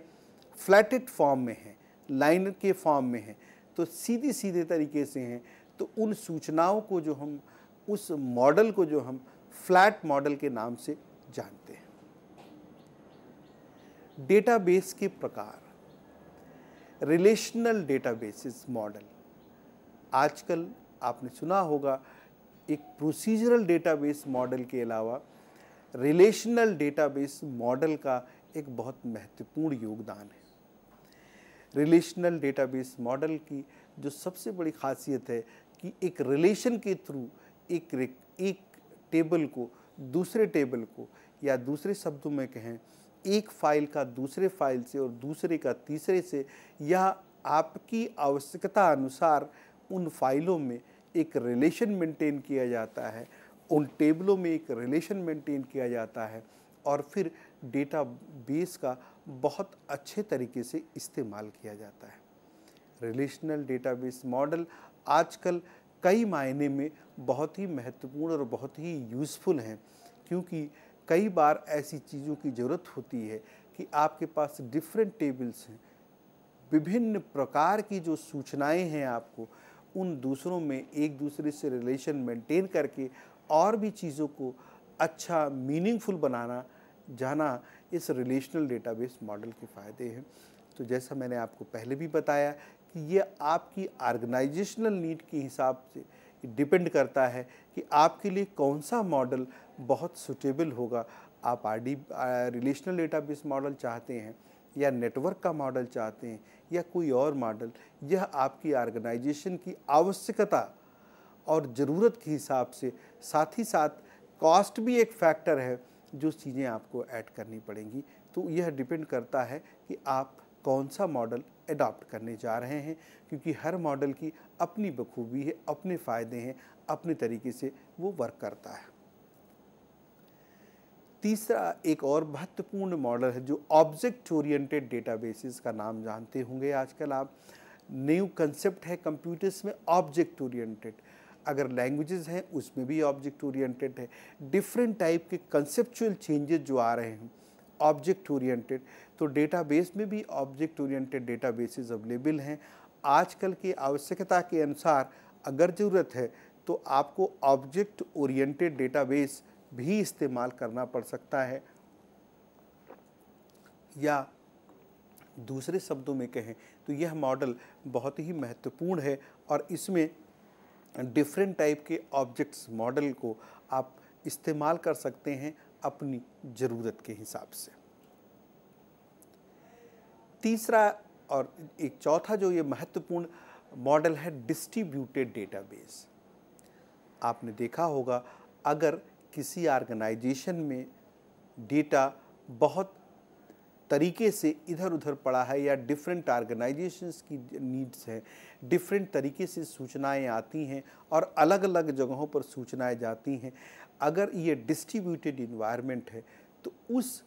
फ्लैटेड फॉर्म में हैं, लाइन के फॉर्म में हैं, तो सीधे सीधे तरीके से हैं, तो उन सूचनाओं को जो हम, उस मॉडल को जो हम फ्लैट मॉडल के नाम से जानते हैं। डेटाबेस के प्रकार, रिलेशनल डेटाबेसेस मॉडल। आजकल आपने सुना होगा एक प्रोसीजरल डेटाबेस मॉडल के अलावा रिलेशनल डेटाबेस मॉडल का एक बहुत महत्वपूर्ण योगदान है। रिलेशनल डेटाबेस मॉडल की जो सबसे बड़ी खासियत है कि एक रिलेशन के थ्रू एक टेबल को दूसरे टेबल को, या दूसरे शब्दों में कहें एक फाइल का दूसरे फाइल से और दूसरे का तीसरे से, या आपकी आवश्यकता अनुसार उन फाइलों में एक रिलेशन मेंटेन किया जाता है, उन टेबलों में एक रिलेशन मेंटेन किया जाता है, और फिर डेटाबेस का बहुत अच्छे तरीके से इस्तेमाल किया जाता है। रिलेशनल डेटाबेस मॉडल आजकल कई मायने में बहुत ही महत्वपूर्ण और बहुत ही यूज़फुल हैं, क्योंकि कई बार ऐसी चीज़ों की ज़रूरत होती है कि आपके पास डिफरेंट टेबल्स हैं, विभिन्न प्रकार की जो सूचनाएं हैं, आपको उन दूसरों में एक दूसरे से रिलेशन मेंटेन करके और भी चीज़ों को अच्छा मीनिंगफुल बनाना जाना, इस रिलेशनल डेटाबेस मॉडल के फ़ायदे हैं। तो जैसा मैंने आपको पहले भी बताया कि ये आपकी ऑर्गेनाइजेशनल नीड के हिसाब से डिपेंड करता है कि आपके लिए कौन सा मॉडल बहुत सुटेबल होगा। आप रिलेशनल डेटाबेस मॉडल चाहते हैं, या नेटवर्क का मॉडल चाहते हैं, या कोई और मॉडल, यह आपकी ऑर्गेनाइजेशन की आवश्यकता और ज़रूरत के हिसाब से, साथ ही साथ कॉस्ट भी एक फैक्टर है जो चीज़ें आपको ऐड करनी पड़ेंगी। तो यह डिपेंड करता है कि आप कौन सा मॉडल अडॉप्ट करने जा रहे हैं, क्योंकि हर मॉडल की अपनी बखूबी है, अपने फ़ायदे हैं, अपने तरीके से वो वर्क करता है। तीसरा एक और महत्वपूर्ण मॉडल है जो ऑब्जेक्ट ओरिएंटेड डेटाबेसेस का नाम जानते होंगे आजकल आप। न्यू कंसेप्ट है कंप्यूटर्स में ऑब्जेक्ट ओरिएंटेड। अगर लैंग्वेजेस हैं उसमें भी ऑब्जेक्ट ओरिएंटेड है। डिफरेंट टाइप के कंसेप्चुअल चेंजेस जो आ रहे हैं ऑब्जेक्ट ओरिएंटेड, तो डेटाबेस में भी ऑब्जेक्ट ओरिएंटेड डेटाबेसेस अवेलेबल हैं। आजकल की आवश्यकता के अनुसार अगर ज़रूरत है तो आपको ऑब्जेक्ट ओरिएंटेड डेटाबेस भी इस्तेमाल करना पड़ सकता है, या दूसरे शब्दों में कहें तो यह मॉडल बहुत ही महत्वपूर्ण है और इसमें डिफरेंट टाइप के ऑब्जेक्ट्स मॉडल को आप इस्तेमाल कर सकते हैं अपनी ज़रूरत के हिसाब से। तीसरा और एक चौथा जो ये महत्वपूर्ण मॉडल है डिस्ट्रीब्यूटेड डेटाबेस। आपने देखा होगा अगर किसी ऑर्गेनाइजेशन में डेटा बहुत तरीके से इधर उधर पड़ा है या डिफरेंट ऑर्गेनाइजेशंस की नीड्स हैं, डिफरेंट तरीके से सूचनाएं आती हैं और अलग अलग जगहों पर सूचनाएं जाती हैं, अगर ये डिस्ट्रीब्यूटेड इन्वायरमेंट है तो उस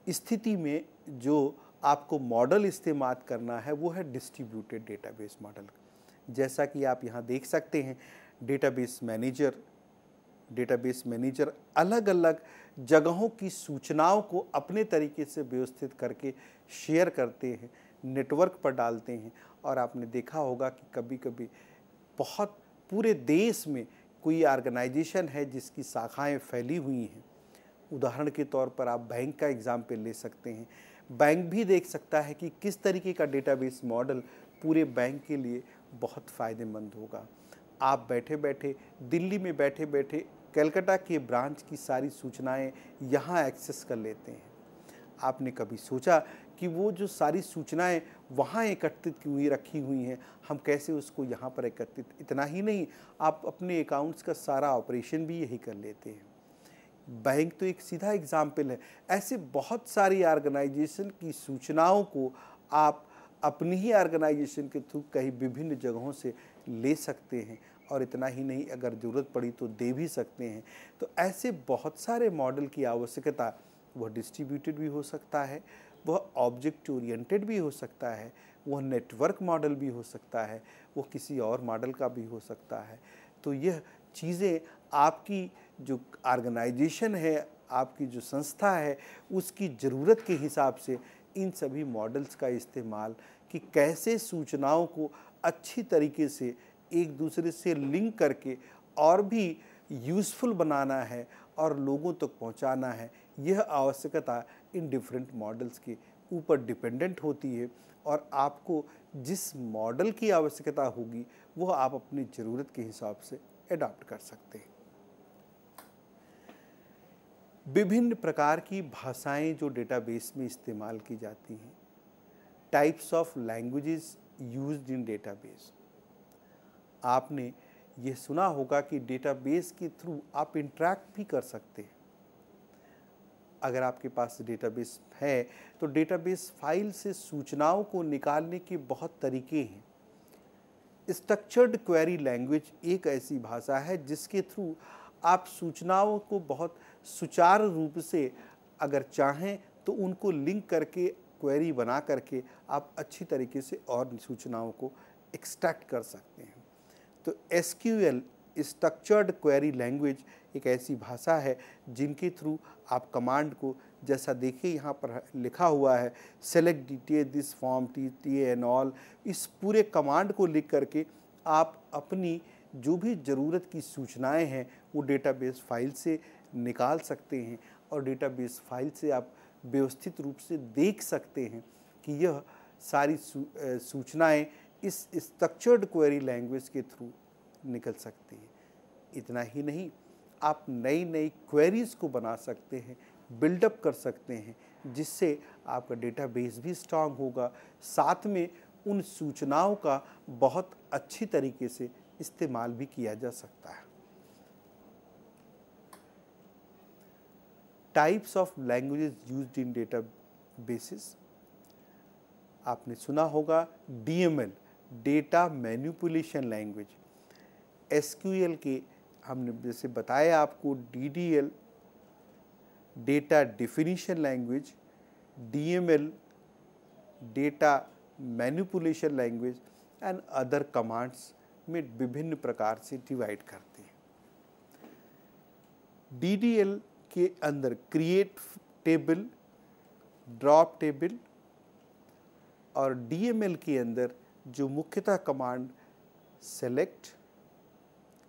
स्थिति में जो आपको मॉडल इस्तेमाल करना है वो है डिस्ट्रीब्यूटेड डेटाबेस मॉडल। जैसा कि आप यहाँ देख सकते हैं, डेटाबेस मैनेजर अलग अलग जगहों की सूचनाओं को अपने तरीके से व्यवस्थित करके शेयर करते हैं, नेटवर्क पर डालते हैं। और आपने देखा होगा कि कभी कभी बहुत पूरे देश में कोई ऑर्गेनाइजेशन है जिसकी शाखाएं फैली हुई हैं। उदाहरण के तौर पर आप बैंक का एग्जाम्पल ले सकते हैं। बैंक भी देख सकता है कि किस तरीके का डेटाबेस मॉडल पूरे बैंक के लिए बहुत फ़ायदेमंद होगा। आप बैठे बैठे दिल्ली में बैठे बैठे कलकत्ता के ब्रांच की सारी सूचनाएं यहाँ एक्सेस कर लेते हैं। आपने कभी सोचा कि वो जो सारी सूचनाएं वहाँ एकत्रित हुई रखी हुई हैं, हम कैसे उसको यहाँ पर एकत्रित, इतना ही नहीं, आप अपने अकाउंट्स का सारा ऑपरेशन भी यही कर लेते हैं। बैंक तो एक सीधा एग्जाम्पल है। ऐसे बहुत सारी ऑर्गेनाइजेशन की सूचनाओं को आप अपनी ही ऑर्गेनाइजेशन के थ्रू कहीं विभिन्न जगहों से ले सकते हैं, और इतना ही नहीं, अगर ज़रूरत पड़ी तो दे भी सकते हैं। तो ऐसे बहुत सारे मॉडल की आवश्यकता, वह डिस्ट्रीब्यूटेड भी हो सकता है, वह ऑब्जेक्ट ओरिएंटेड भी हो सकता है, वह नेटवर्क मॉडल भी हो सकता है, वो किसी और मॉडल का भी हो सकता है। तो यह चीज़ें आपकी जो ऑर्गेनाइजेशन है, आपकी जो संस्था है, उसकी ज़रूरत के हिसाब से इन सभी मॉडल्स का इस्तेमाल, कि कैसे सूचनाओं को अच्छी तरीके से एक दूसरे से लिंक करके और भी यूज़फुल बनाना है और लोगों तक पहुंचाना है। यह आवश्यकता इन डिफरेंट मॉडल्स के ऊपर डिपेंडेंट होती है, और आपको जिस मॉडल की आवश्यकता होगी वह आप अपनी ज़रूरत के हिसाब से एडॉप्ट कर सकते हैं। विभिन्न प्रकार की भाषाएं जो डेटाबेस में इस्तेमाल की जाती हैं, types of languages used in database. आपने ये सुना होगा कि डेटाबेस के थ्रू आप इंटरैक्ट भी कर सकते हैं। अगर आपके पास डेटाबेस है तो डेटाबेस फाइल से सूचनाओं को निकालने के बहुत तरीके हैं। स्ट्रक्चर्ड क्वेरी लैंग्वेज एक ऐसी भाषा है जिसके थ्रू आप सूचनाओं को बहुत सुचारू रूप से, अगर चाहें तो उनको लिंक करके क्वेरी बना करके आप अच्छी तरीके से और सूचनाओं को एक्सट्रैक्ट कर सकते हैं। तो SQL स्ट्रक्चर्ड क्वेरी लैंग्वेज एक ऐसी भाषा है जिनके थ्रू आप कमांड को, जैसा देखिए यहाँ पर लिखा हुआ है, select detail this form T and all, इस पूरे कमांड को लिख करके आप अपनी जो भी ज़रूरत की सूचनाएं हैं वो डेटाबेस फाइल से निकाल सकते हैं, और डेटाबेस फाइल से आप व्यवस्थित रूप से देख सकते हैं कि यह सारी सूचनाएं इस स्ट्रक्चर्ड क्वेरी लैंग्वेज के थ्रू निकल सकती है। इतना ही नहीं, आप नई नई क्वेरीज़ को बना सकते हैं, बिल्डअप कर सकते हैं, जिससे आपका डेटाबेस भी स्ट्रांग होगा, साथ में उन सूचनाओं का बहुत अच्छी तरीके से इस्तेमाल भी किया जा सकता है। Types of languages used in databases, आपने सुना होगा DML, data manipulation language. SQL के हमने जैसे बताया आपको DDL, data definition language, DML, data manipulation language and other commands में विभिन्न प्रकार से डिवाइड करते हैं। DDL के अंदर क्रिएट टेबल, ड्रॉप टेबल, और DML के अंदर जो मुख्यतः कमांड सेलेक्ट,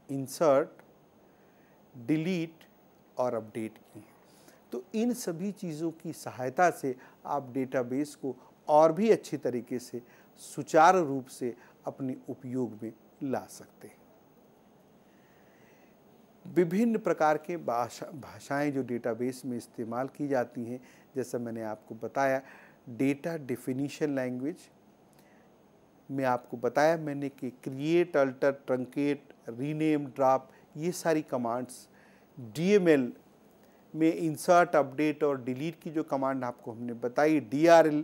इंसर्ट, डिलीट और अपडेट की हैं। तो इन सभी चीज़ों की सहायता से आप डेटाबेस को और भी अच्छी तरीके से सुचारू रूप से अपने उपयोग में ला सकते हैं। विभिन्न प्रकार के भाषाएं जो डेटाबेस में इस्तेमाल की जाती हैं, जैसा मैंने आपको बताया, डेटा डेफिनिशन लैंग्वेज में आपको बताया मैंने कि create, alter, truncate, rename, drop, ये सारी कमांड्स। DML, में इंसर्ट, अपडेट और डिलीट की जो कमांड आपको हमने बताई, DRL,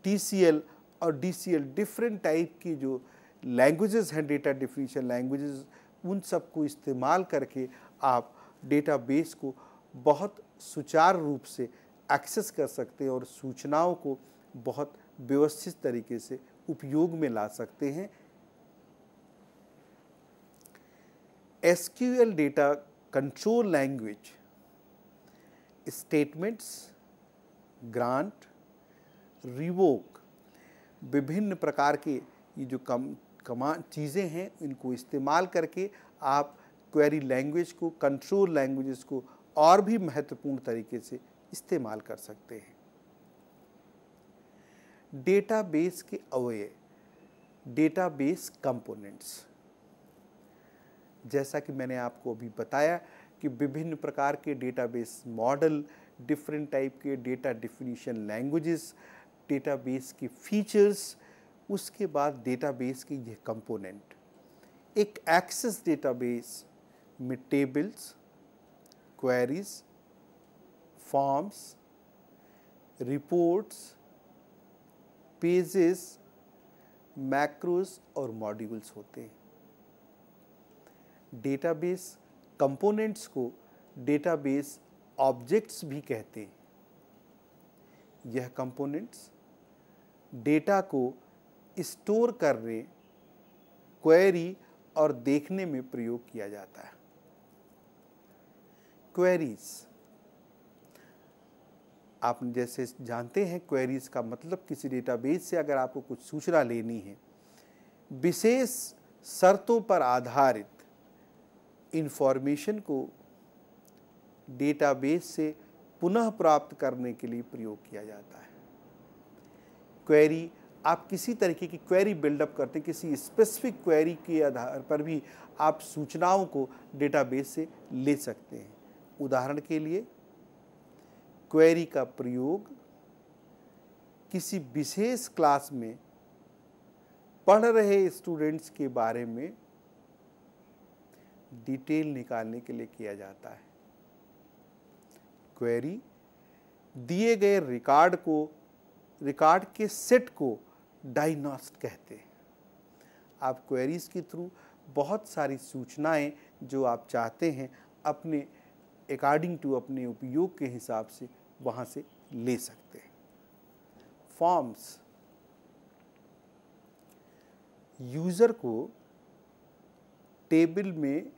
TCL और DCL, डिफरेंट टाइप की जो लैंग्वेजेस हैं, डेटा डेफिनेशन लैंग्वेजेस, उन सब को इस्तेमाल करके आप डेटाबेस को बहुत सुचारू रूप से एक्सेस कर सकते हैं और सूचनाओं को बहुत व्यवस्थित तरीके से उपयोग में ला सकते हैं। SQL data control language statements, grant, revoke, विभिन्न प्रकार के ये जो कमांड चीज़ें हैं, इनको इस्तेमाल करके आप क्वेरी लैंग्वेज को, कंट्रोल लैंग्वेजेस को और भी महत्वपूर्ण तरीके से इस्तेमाल कर सकते हैं। डेटाबेस के अवयव, डेटाबेस कंपोनेंट्स, जैसा कि मैंने आपको अभी बताया कि विभिन्न प्रकार के डेटाबेस मॉडल, डिफरेंट टाइप के डेटा डेफिनेशन लैंग्वेजेस, डेटाबेस के फीचर्स, उसके बाद डेटाबेस के ये कंपोनेंट। एक एक्सेस डेटाबेस में tables, queries, forms, reports, pages, macros और मॉड्यूल्स होते हैं। डेटाबेस कंपोनेंट्स को डेटाबेस ऑब्जेक्ट्स भी कहते हैं। यह कंपोनेंट्स डेटा को स्टोर करने, क्वेरी और देखने में प्रयोग किया जाता है। क्वेरीज, आप जैसे जानते हैं, क्वेरीज का मतलब किसी डेटाबेस से अगर आपको कुछ सूचना लेनी है, विशेष शर्तों पर आधारित इंफॉर्मेशन को डेटाबेस से पुनः प्राप्त करने के लिए प्रयोग किया जाता है। क्वेरी, आप किसी तरीके की क्वेरी बिल्डअप करते हैं, किसी स्पेसिफिक क्वेरी के आधार पर भी आप सूचनाओं को डेटाबेस से ले सकते हैं। उदाहरण के लिए, क्वेरी का प्रयोग किसी विशेष क्लास में पढ़ रहे स्टूडेंट्स के बारे में डिटेल निकालने के लिए किया जाता है। क्वेरी दिए गए रिकॉर्ड के सेट को डायनास्ट कहते हैं। आप क्वेरीज के थ्रू बहुत सारी सूचनाएं जो आप चाहते हैं अपने अकॉर्डिंग टू, अपने उपयोग के हिसाब से वहां से ले सकते हैं। फॉर्म्स, यूजर को टेबल में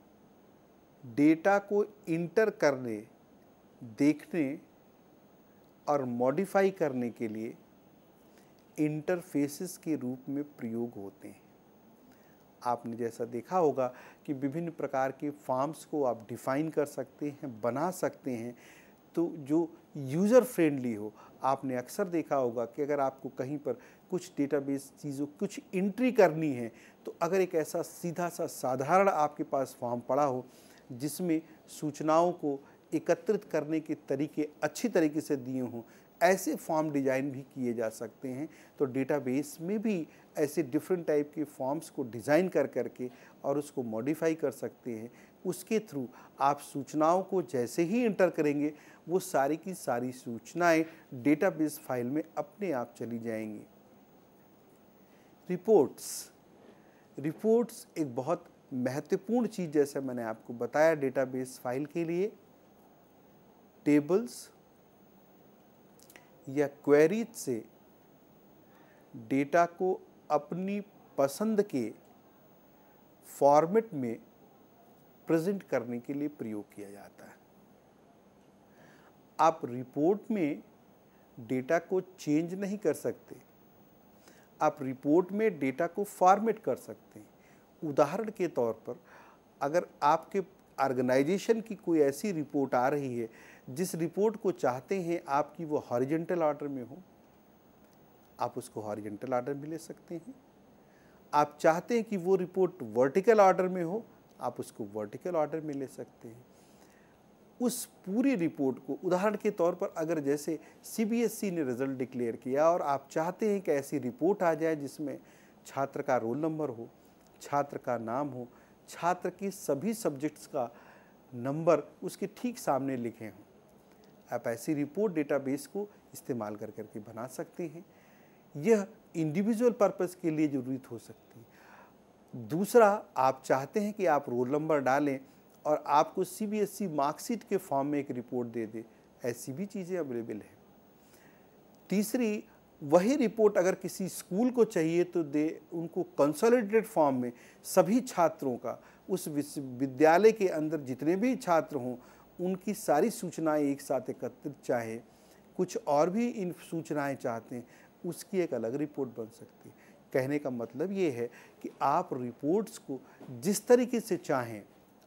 डेटा को इंटर करने, देखने और मॉडिफाई करने के लिए इंटरफेसेस के रूप में प्रयोग होते हैं। आपने जैसा देखा होगा कि विभिन्न प्रकार के फॉर्म्स को आप डिफाइन कर सकते हैं, बना सकते हैं, तो जो यूज़र फ्रेंडली हो। आपने अक्सर देखा होगा कि अगर आपको कहीं पर कुछ डेटाबेस चीज़ों कुछ एंट्री करनी है, तो अगर एक ऐसा सीधा सा साधारण आपके पास फॉर्म पड़ा हो जिसमें सूचनाओं को एकत्रित करने के तरीके अच्छी तरीके से दिए हों, ऐसे फॉर्म डिज़ाइन भी किए जा सकते हैं। तो डेटाबेस में भी ऐसे डिफरेंट टाइप के फॉर्म्स को डिज़ाइन कर करके और उसको मॉडिफाई कर सकते हैं। उसके थ्रू आप सूचनाओं को जैसे ही इंटर करेंगे, वो सारी की सारी सूचनाएं डेटाबेस फाइल में अपने आप चली जाएंगी। रिपोर्ट्स एक बहुत महत्वपूर्ण चीज़, जैसे मैंने आपको बताया, डेटाबेस फाइल के लिए टेबल्स या क्वेरीज से डेटा को अपनी पसंद के फॉर्मेट में प्रेजेंट करने के लिए प्रयोग किया जाता है। आप रिपोर्ट में डेटा को चेंज नहीं कर सकते, आप रिपोर्ट में डेटा को फॉर्मेट कर सकते हैं। उदाहरण के तौर पर, अगर आपके ऑर्गेनाइजेशन की कोई ऐसी रिपोर्ट आ रही है जिस रिपोर्ट को चाहते हैं आपकी वो हॉरिजॉन्टल ऑर्डर में हो, आप उसको हॉरिजॉन्टल ऑर्डर में ले सकते हैं। आप चाहते हैं कि वो रिपोर्ट वर्टिकल ऑर्डर में हो, आप उसको वर्टिकल ऑर्डर में ले सकते हैं। उस पूरी रिपोर्ट को, उदाहरण के तौर पर, अगर जैसे CBSE ने रिजल्ट डिक्लेयर किया और आप चाहते हैं कि ऐसी रिपोर्ट आ जाए जिसमें छात्र का रोल नंबर हो, छात्र का नाम हो, छात्र की सभी सब्जेक्ट्स का नंबर उसके ठीक सामने लिखे हों, आप ऐसी रिपोर्ट डेटाबेस को इस्तेमाल कर करके बना सकते हैं। यह इंडिविजुअल पर्पस के लिए ज़रूरत हो सकती है। दूसरा, आप चाहते हैं कि आप रोल नंबर डालें और आपको CBSE मार्कशीट के फॉर्म में एक रिपोर्ट दे दे, ऐसी भी चीज़ें अवेलेबल हैं। तीसरी, वही रिपोर्ट अगर किसी स्कूल को चाहिए तो दे, उनको कंसोलिडेटेड फॉर्म में सभी छात्रों का, उस विश्वविद्यालय के अंदर जितने भी छात्र हों उनकी सारी सूचनाएं एक साथ एकत्रित, चाहे कुछ और भी इन सूचनाएं चाहते हैं, उसकी एक अलग रिपोर्ट बन सकती है। कहने का मतलब ये है कि आप रिपोर्ट्स को जिस तरीके से चाहें,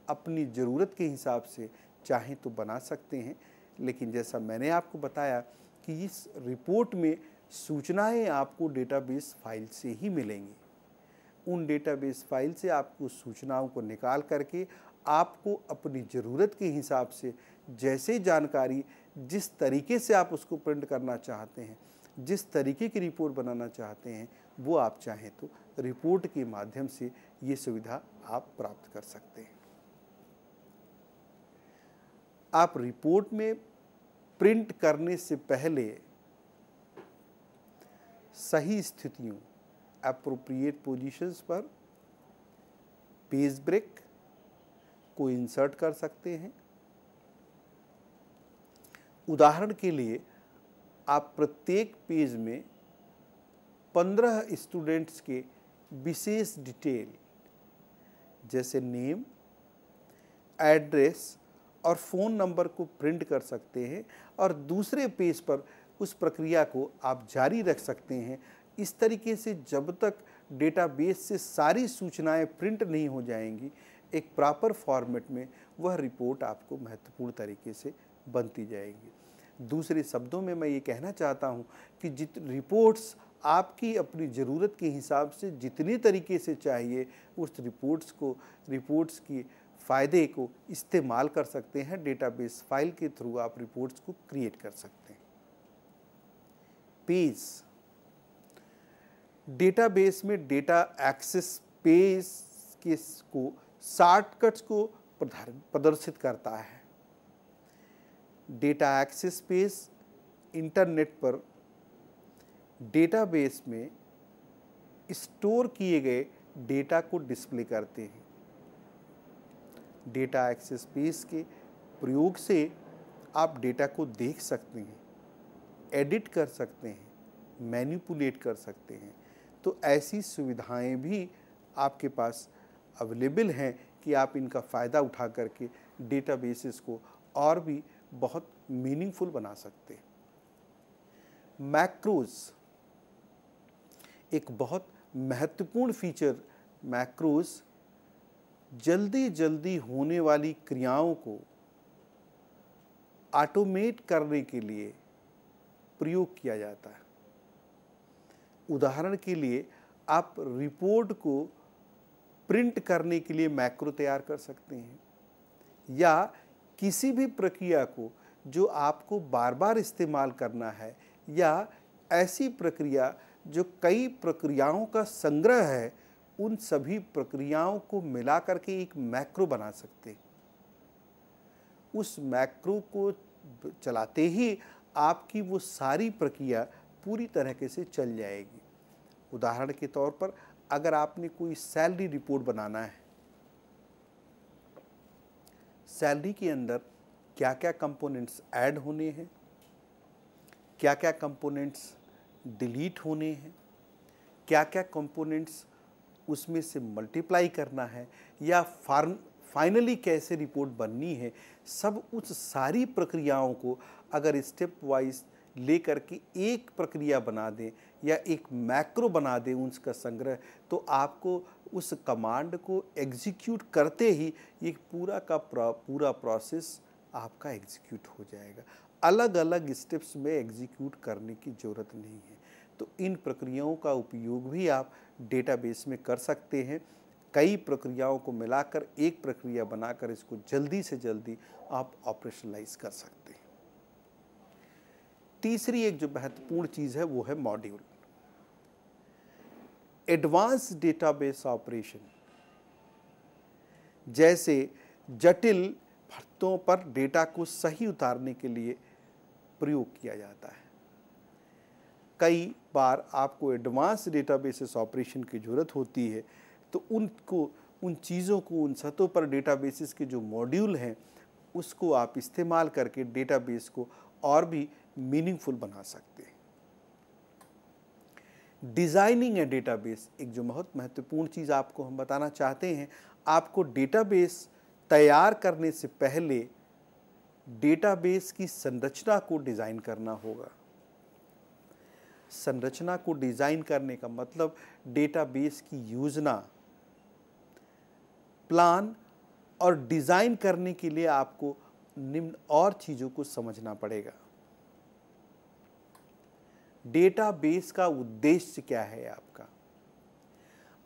अपनी ज़रूरत के हिसाब से चाहें तो बना सकते हैं। लेकिन जैसा मैंने आपको बताया कि इस रिपोर्ट में सूचनाएं आपको डेटाबेस फाइल से ही मिलेंगी। उन डेटाबेस फाइल से आपको सूचनाओं को निकाल करके आपको अपनी ज़रूरत के हिसाब से जैसे जानकारी, जिस तरीके से आप उसको प्रिंट करना चाहते हैं, जिस तरीके की रिपोर्ट बनाना चाहते हैं, वो आप चाहें तो रिपोर्ट के माध्यम से ये सुविधा आप प्राप्त कर सकते हैं। आप रिपोर्ट में प्रिंट करने से पहले सही स्थितियों, एप्रोप्रिएट पोजीशंस पर पेज ब्रेक को इंसर्ट कर सकते हैं। उदाहरण के लिए, आप प्रत्येक पेज में 15 स्टूडेंट्स के विशेष डिटेल जैसे नेम, एड्रेस और फ़ोन नंबर को प्रिंट कर सकते हैं और दूसरे पेज पर उस प्रक्रिया को आप जारी रख सकते हैं। इस तरीके से जब तक डेटाबेस से सारी सूचनाएं प्रिंट नहीं हो जाएंगी, एक प्रॉपर फॉर्मेट में वह रिपोर्ट आपको महत्वपूर्ण तरीके से बनती जाएगी। दूसरे शब्दों में मैं ये कहना चाहता हूँ कि रिपोर्ट्स आपकी अपनी ज़रूरत के हिसाब से जितने तरीके से चाहिए, उस रिपोर्ट्स की फ़ायदे को इस्तेमाल कर सकते हैं। डेटाबेस फाइल के थ्रू आप रिपोर्ट्स को क्रिएट कर सकते हैं। पेज, डेटाबेस में डेटा एक्सेस पेज को शॉर्टकट्स को प्रदर्शित करता है। डेटा एक्सेस पेज इंटरनेट पर डेटाबेस में स्टोर किए गए डेटा को डिस्प्ले करते हैं। डेटा एक्सेस पेज के प्रयोग से आप डेटा को देख सकते हैं, एडिट कर सकते हैं, मैनिपुलेट कर सकते हैं। तो ऐसी सुविधाएं भी आपके पास अवेलेबल हैं कि आप इनका फ़ायदा उठा करके डेटाबेसेस को और भी बहुत मीनिंगफुल बना सकते हैं। मैक्रोज एक बहुत महत्वपूर्ण फीचर, मैक्रोज जल्दी होने वाली क्रियाओं को ऑटोमेट करने के लिए प्रयोग किया जाता है। उदाहरण के लिए, आप रिपोर्ट को प्रिंट करने के लिए मैक्रो तैयार कर सकते हैं, या किसी भी प्रक्रिया को जो आपको बार बार इस्तेमाल करना है, या ऐसी प्रक्रिया जो कई प्रक्रियाओं का संग्रह है, उन सभी प्रक्रियाओं को मिला करके एक मैक्रो बना सकते हैं। उस मैक्रो को चलाते ही आपकी वो सारी प्रक्रिया पूरी तरीके से चल जाएगी। उदाहरण के तौर पर, अगर आपने कोई सैलरी रिपोर्ट बनाना है, सैलरी के अंदर क्या क्या कंपोनेंट्स ऐड होने हैं, क्या क्या कंपोनेंट्स डिलीट होने हैं, क्या क्या कंपोनेंट्स उसमें से मल्टीप्लाई करना है, या फाइनली कैसे रिपोर्ट बननी है, सब उस सारी प्रक्रियाओं को अगर स्टेप वाइज लेकर के एक प्रक्रिया बना दें या एक मैक्रो बना दें उसका संग्रह, तो आपको उस कमांड को एग्जीक्यूट करते ही ये पूरा का पूरा प्रोसेस आपका एग्जीक्यूट हो जाएगा। अलग अलग स्टेप्स में एग्जीक्यूट करने की ज़रूरत नहीं है। तो इन प्रक्रियाओं का उपयोग भी आप डेटाबेस में कर सकते हैं। कई प्रक्रियाओं को मिलाकर एक प्रक्रिया बनाकर इसको जल्दी से जल्दी आप ऑपरेशनलाइज कर सकते हैं। तीसरी एक जो महत्वपूर्ण चीज़ है वो है मॉड्यूल। एडवांस डेटाबेस ऑपरेशन, जैसे जटिल भर्तों पर डेटा को सही उतारने के लिए प्रयोग किया जाता है। कई बार आपको एडवांस डेटाबेसेस ऑपरेशन की ज़रूरत होती है, तो उन चीज़ों को, उन सतहों पर डेटाबेसेस के जो मॉड्यूल हैं उसको आप इस्तेमाल करके डेटाबेस को और भी मीनिंगफुल बना सकते हैं। डिज़ाइनिंग ए डेटाबेस एक जो बहुत महत्वपूर्ण चीज़ आपको हम बताना चाहते हैं, आपको डेटाबेस तैयार करने से पहले डेटाबेस की संरचना को डिज़ाइन करना होगा। संरचना को डिज़ाइन करने का मतलब डेटाबेस की योजना, प्लान और डिज़ाइन करने के लिए आपको निम्न और चीज़ों को समझना पड़ेगा। डेटाबेस का उद्देश्य क्या है आपका?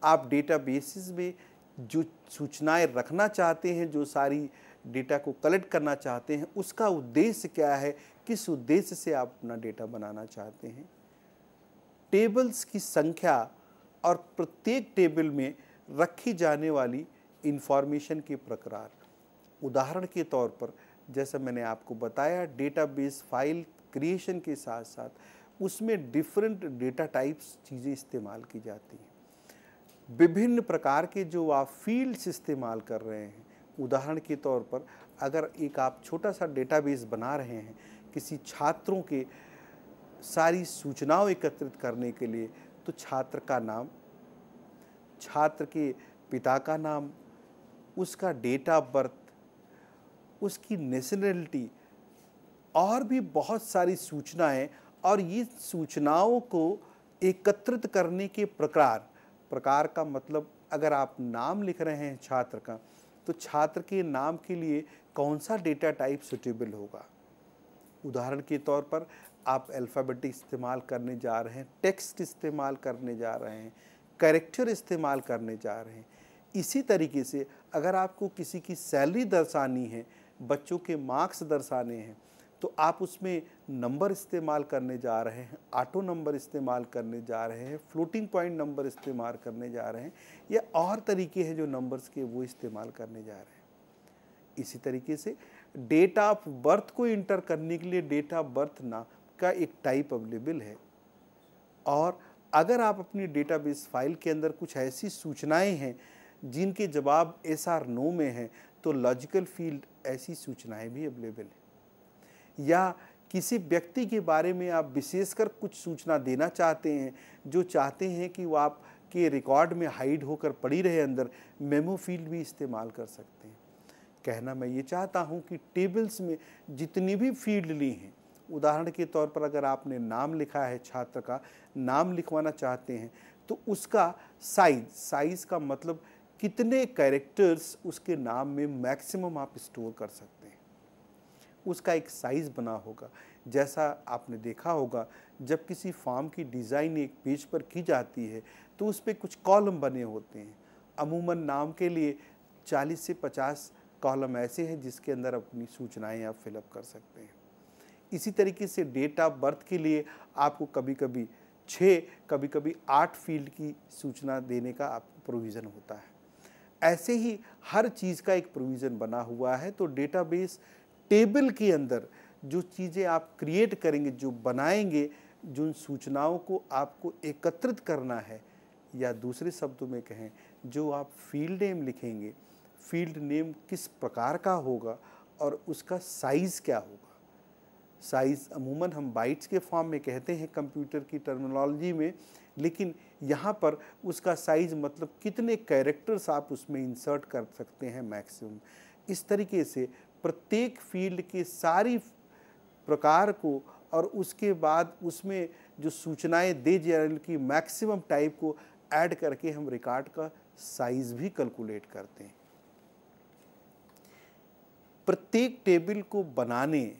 आप डेटाबेसेस में जो सूचनाएं रखना चाहते हैं, जो सारी डेटा को कलेक्ट करना चाहते हैं, उसका उद्देश्य क्या है? किस उद्देश्य से आप अपना डेटा बनाना चाहते हैं? टेबल्स की संख्या और प्रत्येक टेबल में रखी जाने वाली इंफॉर्मेशन के प्रकार। उदाहरण के तौर पर जैसा मैंने आपको बताया, डेटाबेस फाइल क्रिएशन के साथ साथ उसमें डिफरेंट डेटा टाइप्स चीज़ें इस्तेमाल की जाती हैं। विभिन्न प्रकार के जो आप फील्ड्स इस्तेमाल कर रहे हैं, उदाहरण के तौर पर अगर एक आप छोटा सा डेटाबेस बना रहे हैं किसी छात्रों के सारी सूचनाओं एकत्रित करने के लिए, तो छात्र का नाम, छात्र के पिता का नाम, उसका डेट ऑफ बर्थ, उसकी नेशनलिटी और भी बहुत सारी सूचनाएं, और ये सूचनाओं को एकत्रित करने के प्रकार का मतलब अगर आप नाम लिख रहे हैं छात्र का, तो छात्र के नाम के लिए कौन सा डेटा टाइप सुटेबल होगा। उदाहरण के तौर पर आप अल्फ़ाबेट इस्तेमाल करने जा रहे हैं, टेक्स्ट इस्तेमाल करने जा रहे हैं, कैरेक्टर इस्तेमाल करने जा रहे हैं। इसी तरीके से अगर आपको किसी की सैलरी दर्शानी है, बच्चों के मार्क्स दर्शाने हैं, तो आप उसमें नंबर इस्तेमाल करने जा रहे हैं, ऑटो नंबर इस्तेमाल करने जा रहे हैं, फ्लोटिंग पॉइंट नंबर इस्तेमाल करने जा रहे हैं, या और तरीके हैं जो नंबर्स के वो इस्तेमाल करने जा रहे हैं। इसी तरीके से डेट ऑफ बर्थ को इंटर करने के लिए डेट ऑफ बर्थ नाम का एक टाइप अवेलेबल है। और अगर आप अपनी डेटाबेस फाइल के अंदर कुछ ऐसी सूचनाएं हैं जिनके जवाब yes और no में हैं, तो लॉजिकल फील्ड ऐसी सूचनाएं भी अवेलेबल है। या किसी व्यक्ति के बारे में आप विशेषकर कुछ सूचना देना चाहते हैं, जो चाहते हैं कि वो आपके रिकॉर्ड में हाइड होकर पड़ी रहे अंदर, मेमो फील्ड भी इस्तेमाल कर सकते हैं। कहना मैं ये चाहता हूँ कि टेबल्स में जितनी भी फील्ड ली हैं, उदाहरण के तौर पर अगर आपने नाम लिखा है, छात्र का नाम लिखवाना चाहते हैं, तो उसका साइज़ का मतलब कितने कैरेक्टर्स उसके नाम में मैक्सिमम आप स्टोर कर सकते हैं, उसका एक साइज़ बना होगा। जैसा आपने देखा होगा, जब किसी फॉर्म की डिज़ाइन एक पेज पर की जाती है तो उस पर कुछ कॉलम बने होते हैं। अमूमन नाम के लिए 40 से 50 कॉलम ऐसे हैं जिसके अंदर अपनी सूचनाएं आप फिलअप कर सकते हैं। इसी तरीके से डेट ऑफ बर्थ के लिए आपको कभी कभी 6, कभी कभी 8 फील्ड की सूचना देने का आपको प्रोविज़न होता है। ऐसे ही हर चीज़ का एक प्रोविज़न बना हुआ है। तो डेटाबेस टेबल के अंदर जो चीज़ें आप क्रिएट करेंगे, जो बनाएंगे, जिन सूचनाओं को आपको एकत्रित करना है, या दूसरे शब्दों में कहें, जो आप फील्ड नेम लिखेंगे, फील्ड नेम किस प्रकार का होगा और उसका साइज़ क्या होगा। साइज़ अमूमन हम बाइट्स के फॉर्म में कहते हैं कंप्यूटर की टर्मिनोलॉजी में, लेकिन यहाँ पर उसका साइज़ मतलब कितने कैरेक्टर्स आप उसमें इंसर्ट कर सकते हैं मैक्सिमम। इस तरीके से प्रत्येक फील्ड के सारी प्रकार को और उसके बाद उसमें जो सूचनाएं दे जाने की मैक्सिमम टाइप को ऐड करके हम रिकॉर्ड का साइज़ भी कैलकुलेट करते हैं। प्रत्येक टेबल को बनाने,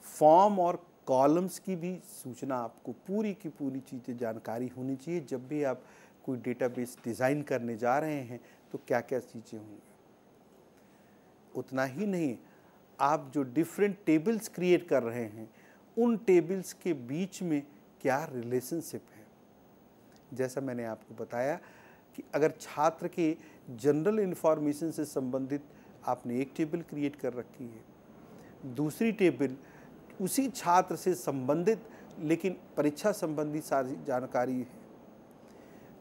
फॉर्म और कॉलम्स की भी सूचना आपको पूरी की पूरी चीज़ें जानकारी होनी चाहिए। जब भी आप कोई डेटाबेस डिज़ाइन करने जा रहे हैं तो क्या क्या चीज़ें होंगी। उतना ही नहीं, आप जो डिफरेंट टेबल्स क्रिएट कर रहे हैं, उन टेबल्स के बीच में क्या रिलेशनशिप है। जैसा मैंने आपको बताया कि अगर छात्र के जनरल इन्फॉर्मेशन से संबंधित आपने एक टेबल क्रिएट कर रखी है, दूसरी टेबल उसी छात्र से संबंधित लेकिन परीक्षा संबंधी सारी जानकारी है।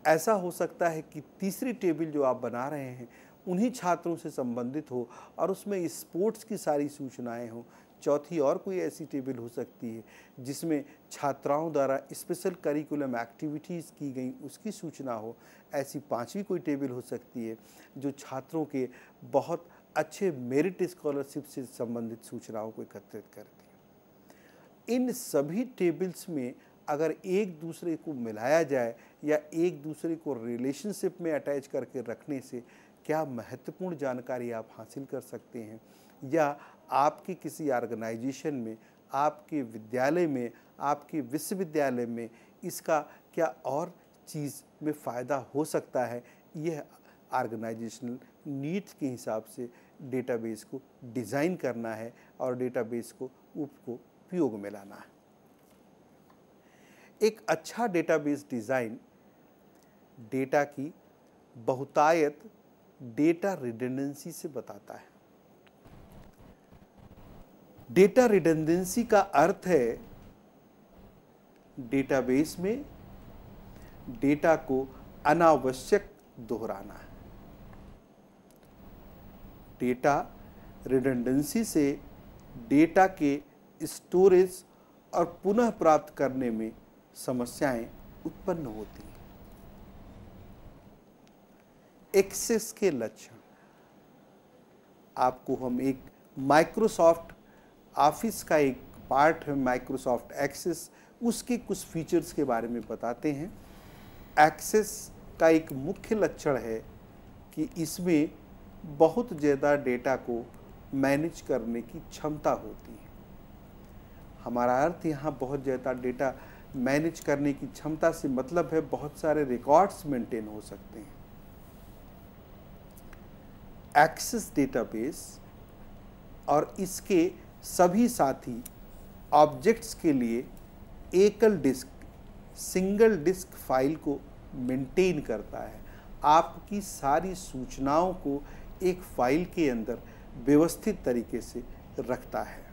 ऐसा हो सकता है कि तीसरी टेबल जो आप बना रहे हैं उन्हीं छात्रों से संबंधित हो और उसमें स्पोर्ट्स की सारी सूचनाएं हों। चौथी और कोई ऐसी टेबल हो सकती है जिसमें छात्राओं द्वारा स्पेशल करिकुलम एक्टिविटीज़ की गई उसकी सूचना हो। ऐसी पांचवी कोई टेबल हो सकती है जो छात्रों के बहुत अच्छे मेरिट स्कॉलरशिप से संबंधित सूचनाओं को एकत्रित करती है। इन सभी टेबल्स में अगर एक दूसरे को मिलाया जाए या एक दूसरे को रिलेशनशिप में अटैच करके रखने से क्या महत्वपूर्ण जानकारी आप हासिल कर सकते हैं, या आपके किसी ऑर्गेनाइजेशन में, आपके विद्यालय में, आपके विश्वविद्यालय में इसका क्या और चीज़ में फ़ायदा हो सकता है, यह ऑर्गेनाइजेशनल नीड्स के हिसाब से डेटाबेस को डिज़ाइन करना है और डेटाबेस को उपयोग में लाना है। एक अच्छा डेटाबेस डिज़ाइन डेटा की बहुतायत, डेटा रिडंडेंसी से बताता है। डेटा रिडंडेंसी का अर्थ है डेटाबेस में डेटा को अनावश्यक दोहराना है। डेटा रिडंडेंसी से डेटा के स्टोरेज और पुनः प्राप्त करने में समस्याएं उत्पन्न होती हैं। एक्सेस के लक्षण आपको हम एक माइक्रोसॉफ्ट ऑफिस का एक पार्ट है माइक्रोसॉफ्ट एक्सेस, उसके कुछ फीचर्स के बारे में बताते हैं। एक्सेस का एक मुख्य लक्षण है कि इसमें बहुत ज़्यादा डेटा को मैनेज करने की क्षमता होती है। हमारा अर्थ यहाँ बहुत ज़्यादा डेटा मैनेज करने की क्षमता से मतलब है बहुत सारे रिकॉर्ड्स मेंटेन हो सकते हैं। एक्सेस डेटाबेस और इसके सभी साथी ऑब्जेक्ट्स के लिए एकल डिस्क, सिंगल डिस्क फाइल को मेंटेन करता है। आपकी सारी सूचनाओं को एक फाइल के अंदर व्यवस्थित तरीके से रखता है।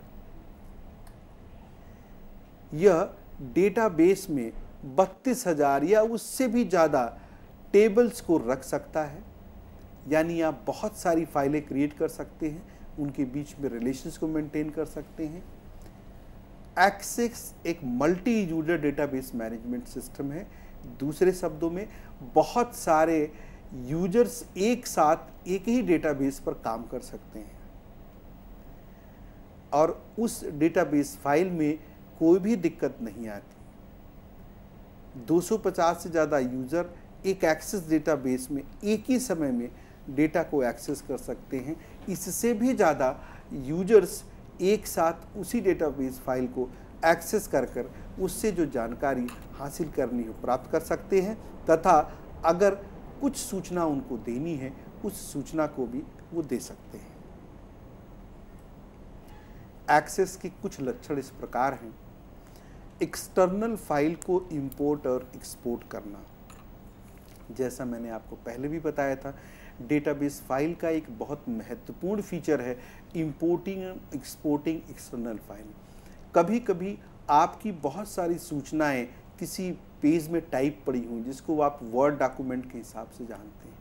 यह डेटाबेस में 32,000 या उससे भी ज़्यादा टेबल्स को रख सकता है, यानी आप बहुत सारी फाइलें क्रिएट कर सकते हैं, उनके बीच में रिलेशंस को मेंटेन कर सकते हैं। एक्सेस एक multi user database management system है। दूसरे शब्दों में बहुत सारे यूजर्स एक साथ एक ही डेटाबेस पर काम कर सकते हैं और उस डेटाबेस फाइल में कोई भी दिक्कत नहीं आती। 250 से ज़्यादा यूज़र एक एक्सेस डेटाबेस में एक ही समय में डेटा को एक्सेस कर सकते हैं। इससे भी ज़्यादा यूजर्स एक साथ उसी डेटाबेस फाइल को एक्सेस कर उससे जो जानकारी हासिल करनी हो प्राप्त कर सकते हैं, तथा अगर कुछ सूचना उनको देनी है उस सूचना को भी वो दे सकते हैं। एक्सेस के कुछ लक्षण इस प्रकार हैं। एक्सटर्नल फाइल को इंपोर्ट और एक्सपोर्ट करना, जैसा मैंने आपको पहले भी बताया था, डेटाबेस फाइल का एक बहुत महत्वपूर्ण फीचर है इंपोर्टिंग और एक्सपोर्टिंग एक्सटर्नल फाइल। कभी कभी आपकी बहुत सारी सूचनाएं किसी पेज में टाइप पड़ी हुई जिसको आप वर्ड डॉक्यूमेंट के हिसाब से जानते हैं।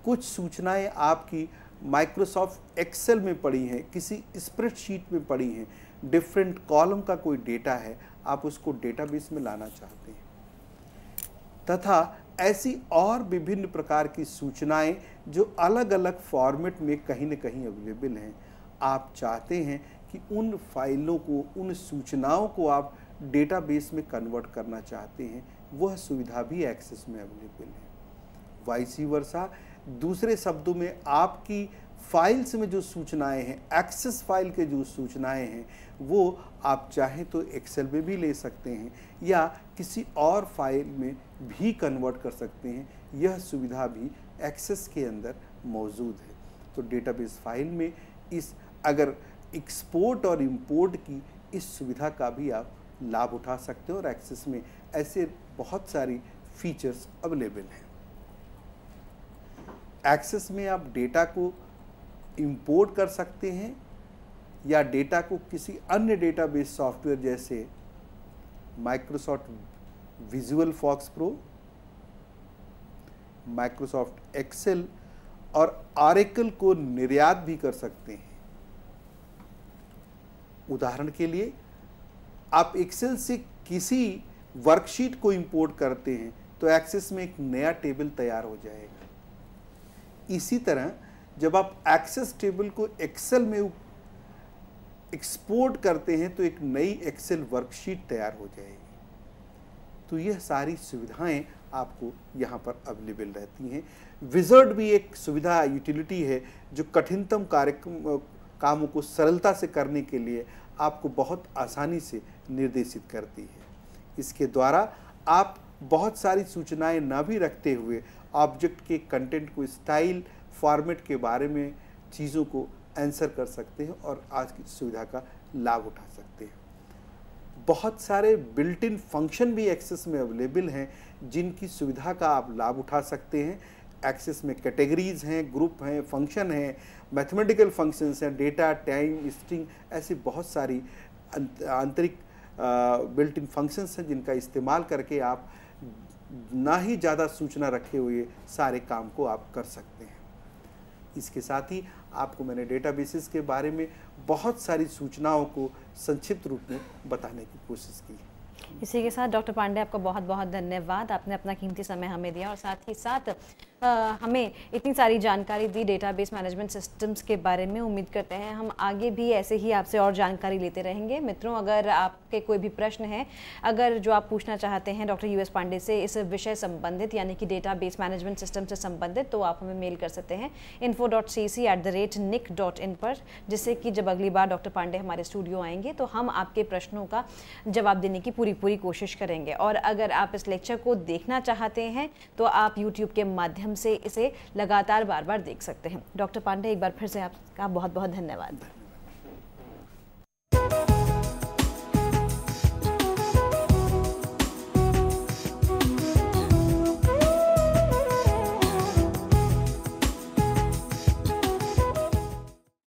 कुछ सूचनाएं आपकी माइक्रोसॉफ्ट एक्सेल में पड़ी हैं, किसी स्प्रेडशीट में पड़ी हैं, डिफरेंट कॉलम का कोई डेटा है, आप उसको डेटाबेस में लाना चाहते हैं, तथा ऐसी और विभिन्न प्रकार की सूचनाएं जो अलग अलग फॉर्मेट में कहीं न कहीं अवेलेबल हैं। आप चाहते हैं कि उन फाइलों को, उन सूचनाओं को आप डेटाबेस में कन्वर्ट करना चाहते हैं, वह सुविधा भी एक्सेस में अवेलेबल है। वाइस वर्सा, दूसरे शब्दों में आपकी फाइल्स में जो सूचनाएं हैं, एक्सेस फाइल के जो सूचनाएं हैं, वो आप चाहें तो एक्सेल में भी ले सकते हैं या किसी और फाइल में भी कन्वर्ट कर सकते हैं। यह सुविधा भी एक्सेस के अंदर मौजूद है। तो डेटाबेस फाइल में इस अगर एक्सपोर्ट और इंपोर्ट की इस सुविधा का भी आप लाभ उठा सकते हो और एक्सेस में ऐसे बहुत सारी फीचर्स अवेलेबल हैं। एक्सेस में आप डेटा को इंपोर्ट कर सकते हैं या डेटा को किसी अन्य डेटाबेस सॉफ्टवेयर जैसे Microsoft Visual FoxPro, Microsoft Excel और ऑरेकल को निर्यात भी कर सकते हैं। उदाहरण के लिए आप एक्सेल से किसी वर्कशीट को इंपोर्ट करते हैं तो एक्सेस में एक नया टेबल तैयार हो जाएगा। इसी तरह जब आप एक्सेस टेबल को एक्सेल में एक्सपोर्ट करते हैं तो एक नई एक्सेल वर्कशीट तैयार हो जाएगी। तो यह सारी सुविधाएं आपको यहाँ पर अवेलेबल रहती हैं। विज़ार्ड भी एक सुविधा यूटिलिटी है जो कठिनतम कामों को सरलता से करने के लिए आपको बहुत आसानी से निर्देशित करती है। इसके द्वारा आप बहुत सारी सूचनाएं ना भी रखते हुए ऑब्जेक्ट के कंटेंट को स्टाइल फॉर्मेट के बारे में चीज़ों को आंसर कर सकते हैं और आज की सुविधा का लाभ उठा सकते हैं। बहुत सारे बिल्ट इन फंक्शन भी एक्सेस में अवेलेबल हैं जिनकी सुविधा का आप लाभ उठा सकते हैं। एक्सेस में कैटेगरीज हैं, ग्रुप हैं, फंक्शन हैं, मैथमेटिकल फंक्शंस हैं, डेटा, टाइम, स्ट्रिंग, ऐसी बहुत सारी आंतरिक बिल्ट इन फंक्शंस हैं जिनका इस्तेमाल करके आप ना ही ज़्यादा सूचना रखे हुए सारे काम को आप कर सकते हैं। इसके साथ ही आपको मैंने डेटाबेसेस के बारे में बहुत सारी सूचनाओं को संक्षिप्त रूप में बताने की कोशिश की। इसी के साथ डॉक्टर पांडे आपका बहुत बहुत धन्यवाद, आपने अपना कीमती समय हमें दिया और साथ ही साथ हमें इतनी सारी जानकारी दी डेटाबेस मैनेजमेंट सिस्टम्स के बारे में। उम्मीद करते हैं हम आगे भी ऐसे ही आपसे और जानकारी लेते रहेंगे। मित्रों, अगर आपके कोई भी प्रश्न है, अगर जो आप पूछना चाहते हैं डॉक्टर यूएस पांडे से इस विषय संबंधित यानी कि डेटाबेस मैनेजमेंट सिस्टम से संबंधित, तो आप हमें मेल कर सकते हैं info.cc@nic.in पर, जिससे कि जब अगली बार डॉक्टर पांडे हमारे स्टूडियो आएंगे तो हम आपके प्रश्नों का जवाब देने की पूरी कोशिश करेंगे। और अगर आप इस लेक्चर को देखना चाहते हैं तो आप यूट्यूब के माध्यम से इसे लगातार बार बार देख सकते हैं। डॉक्टर पांडे, एक बार फिर से आपका बहुत बहुत धन्यवाद।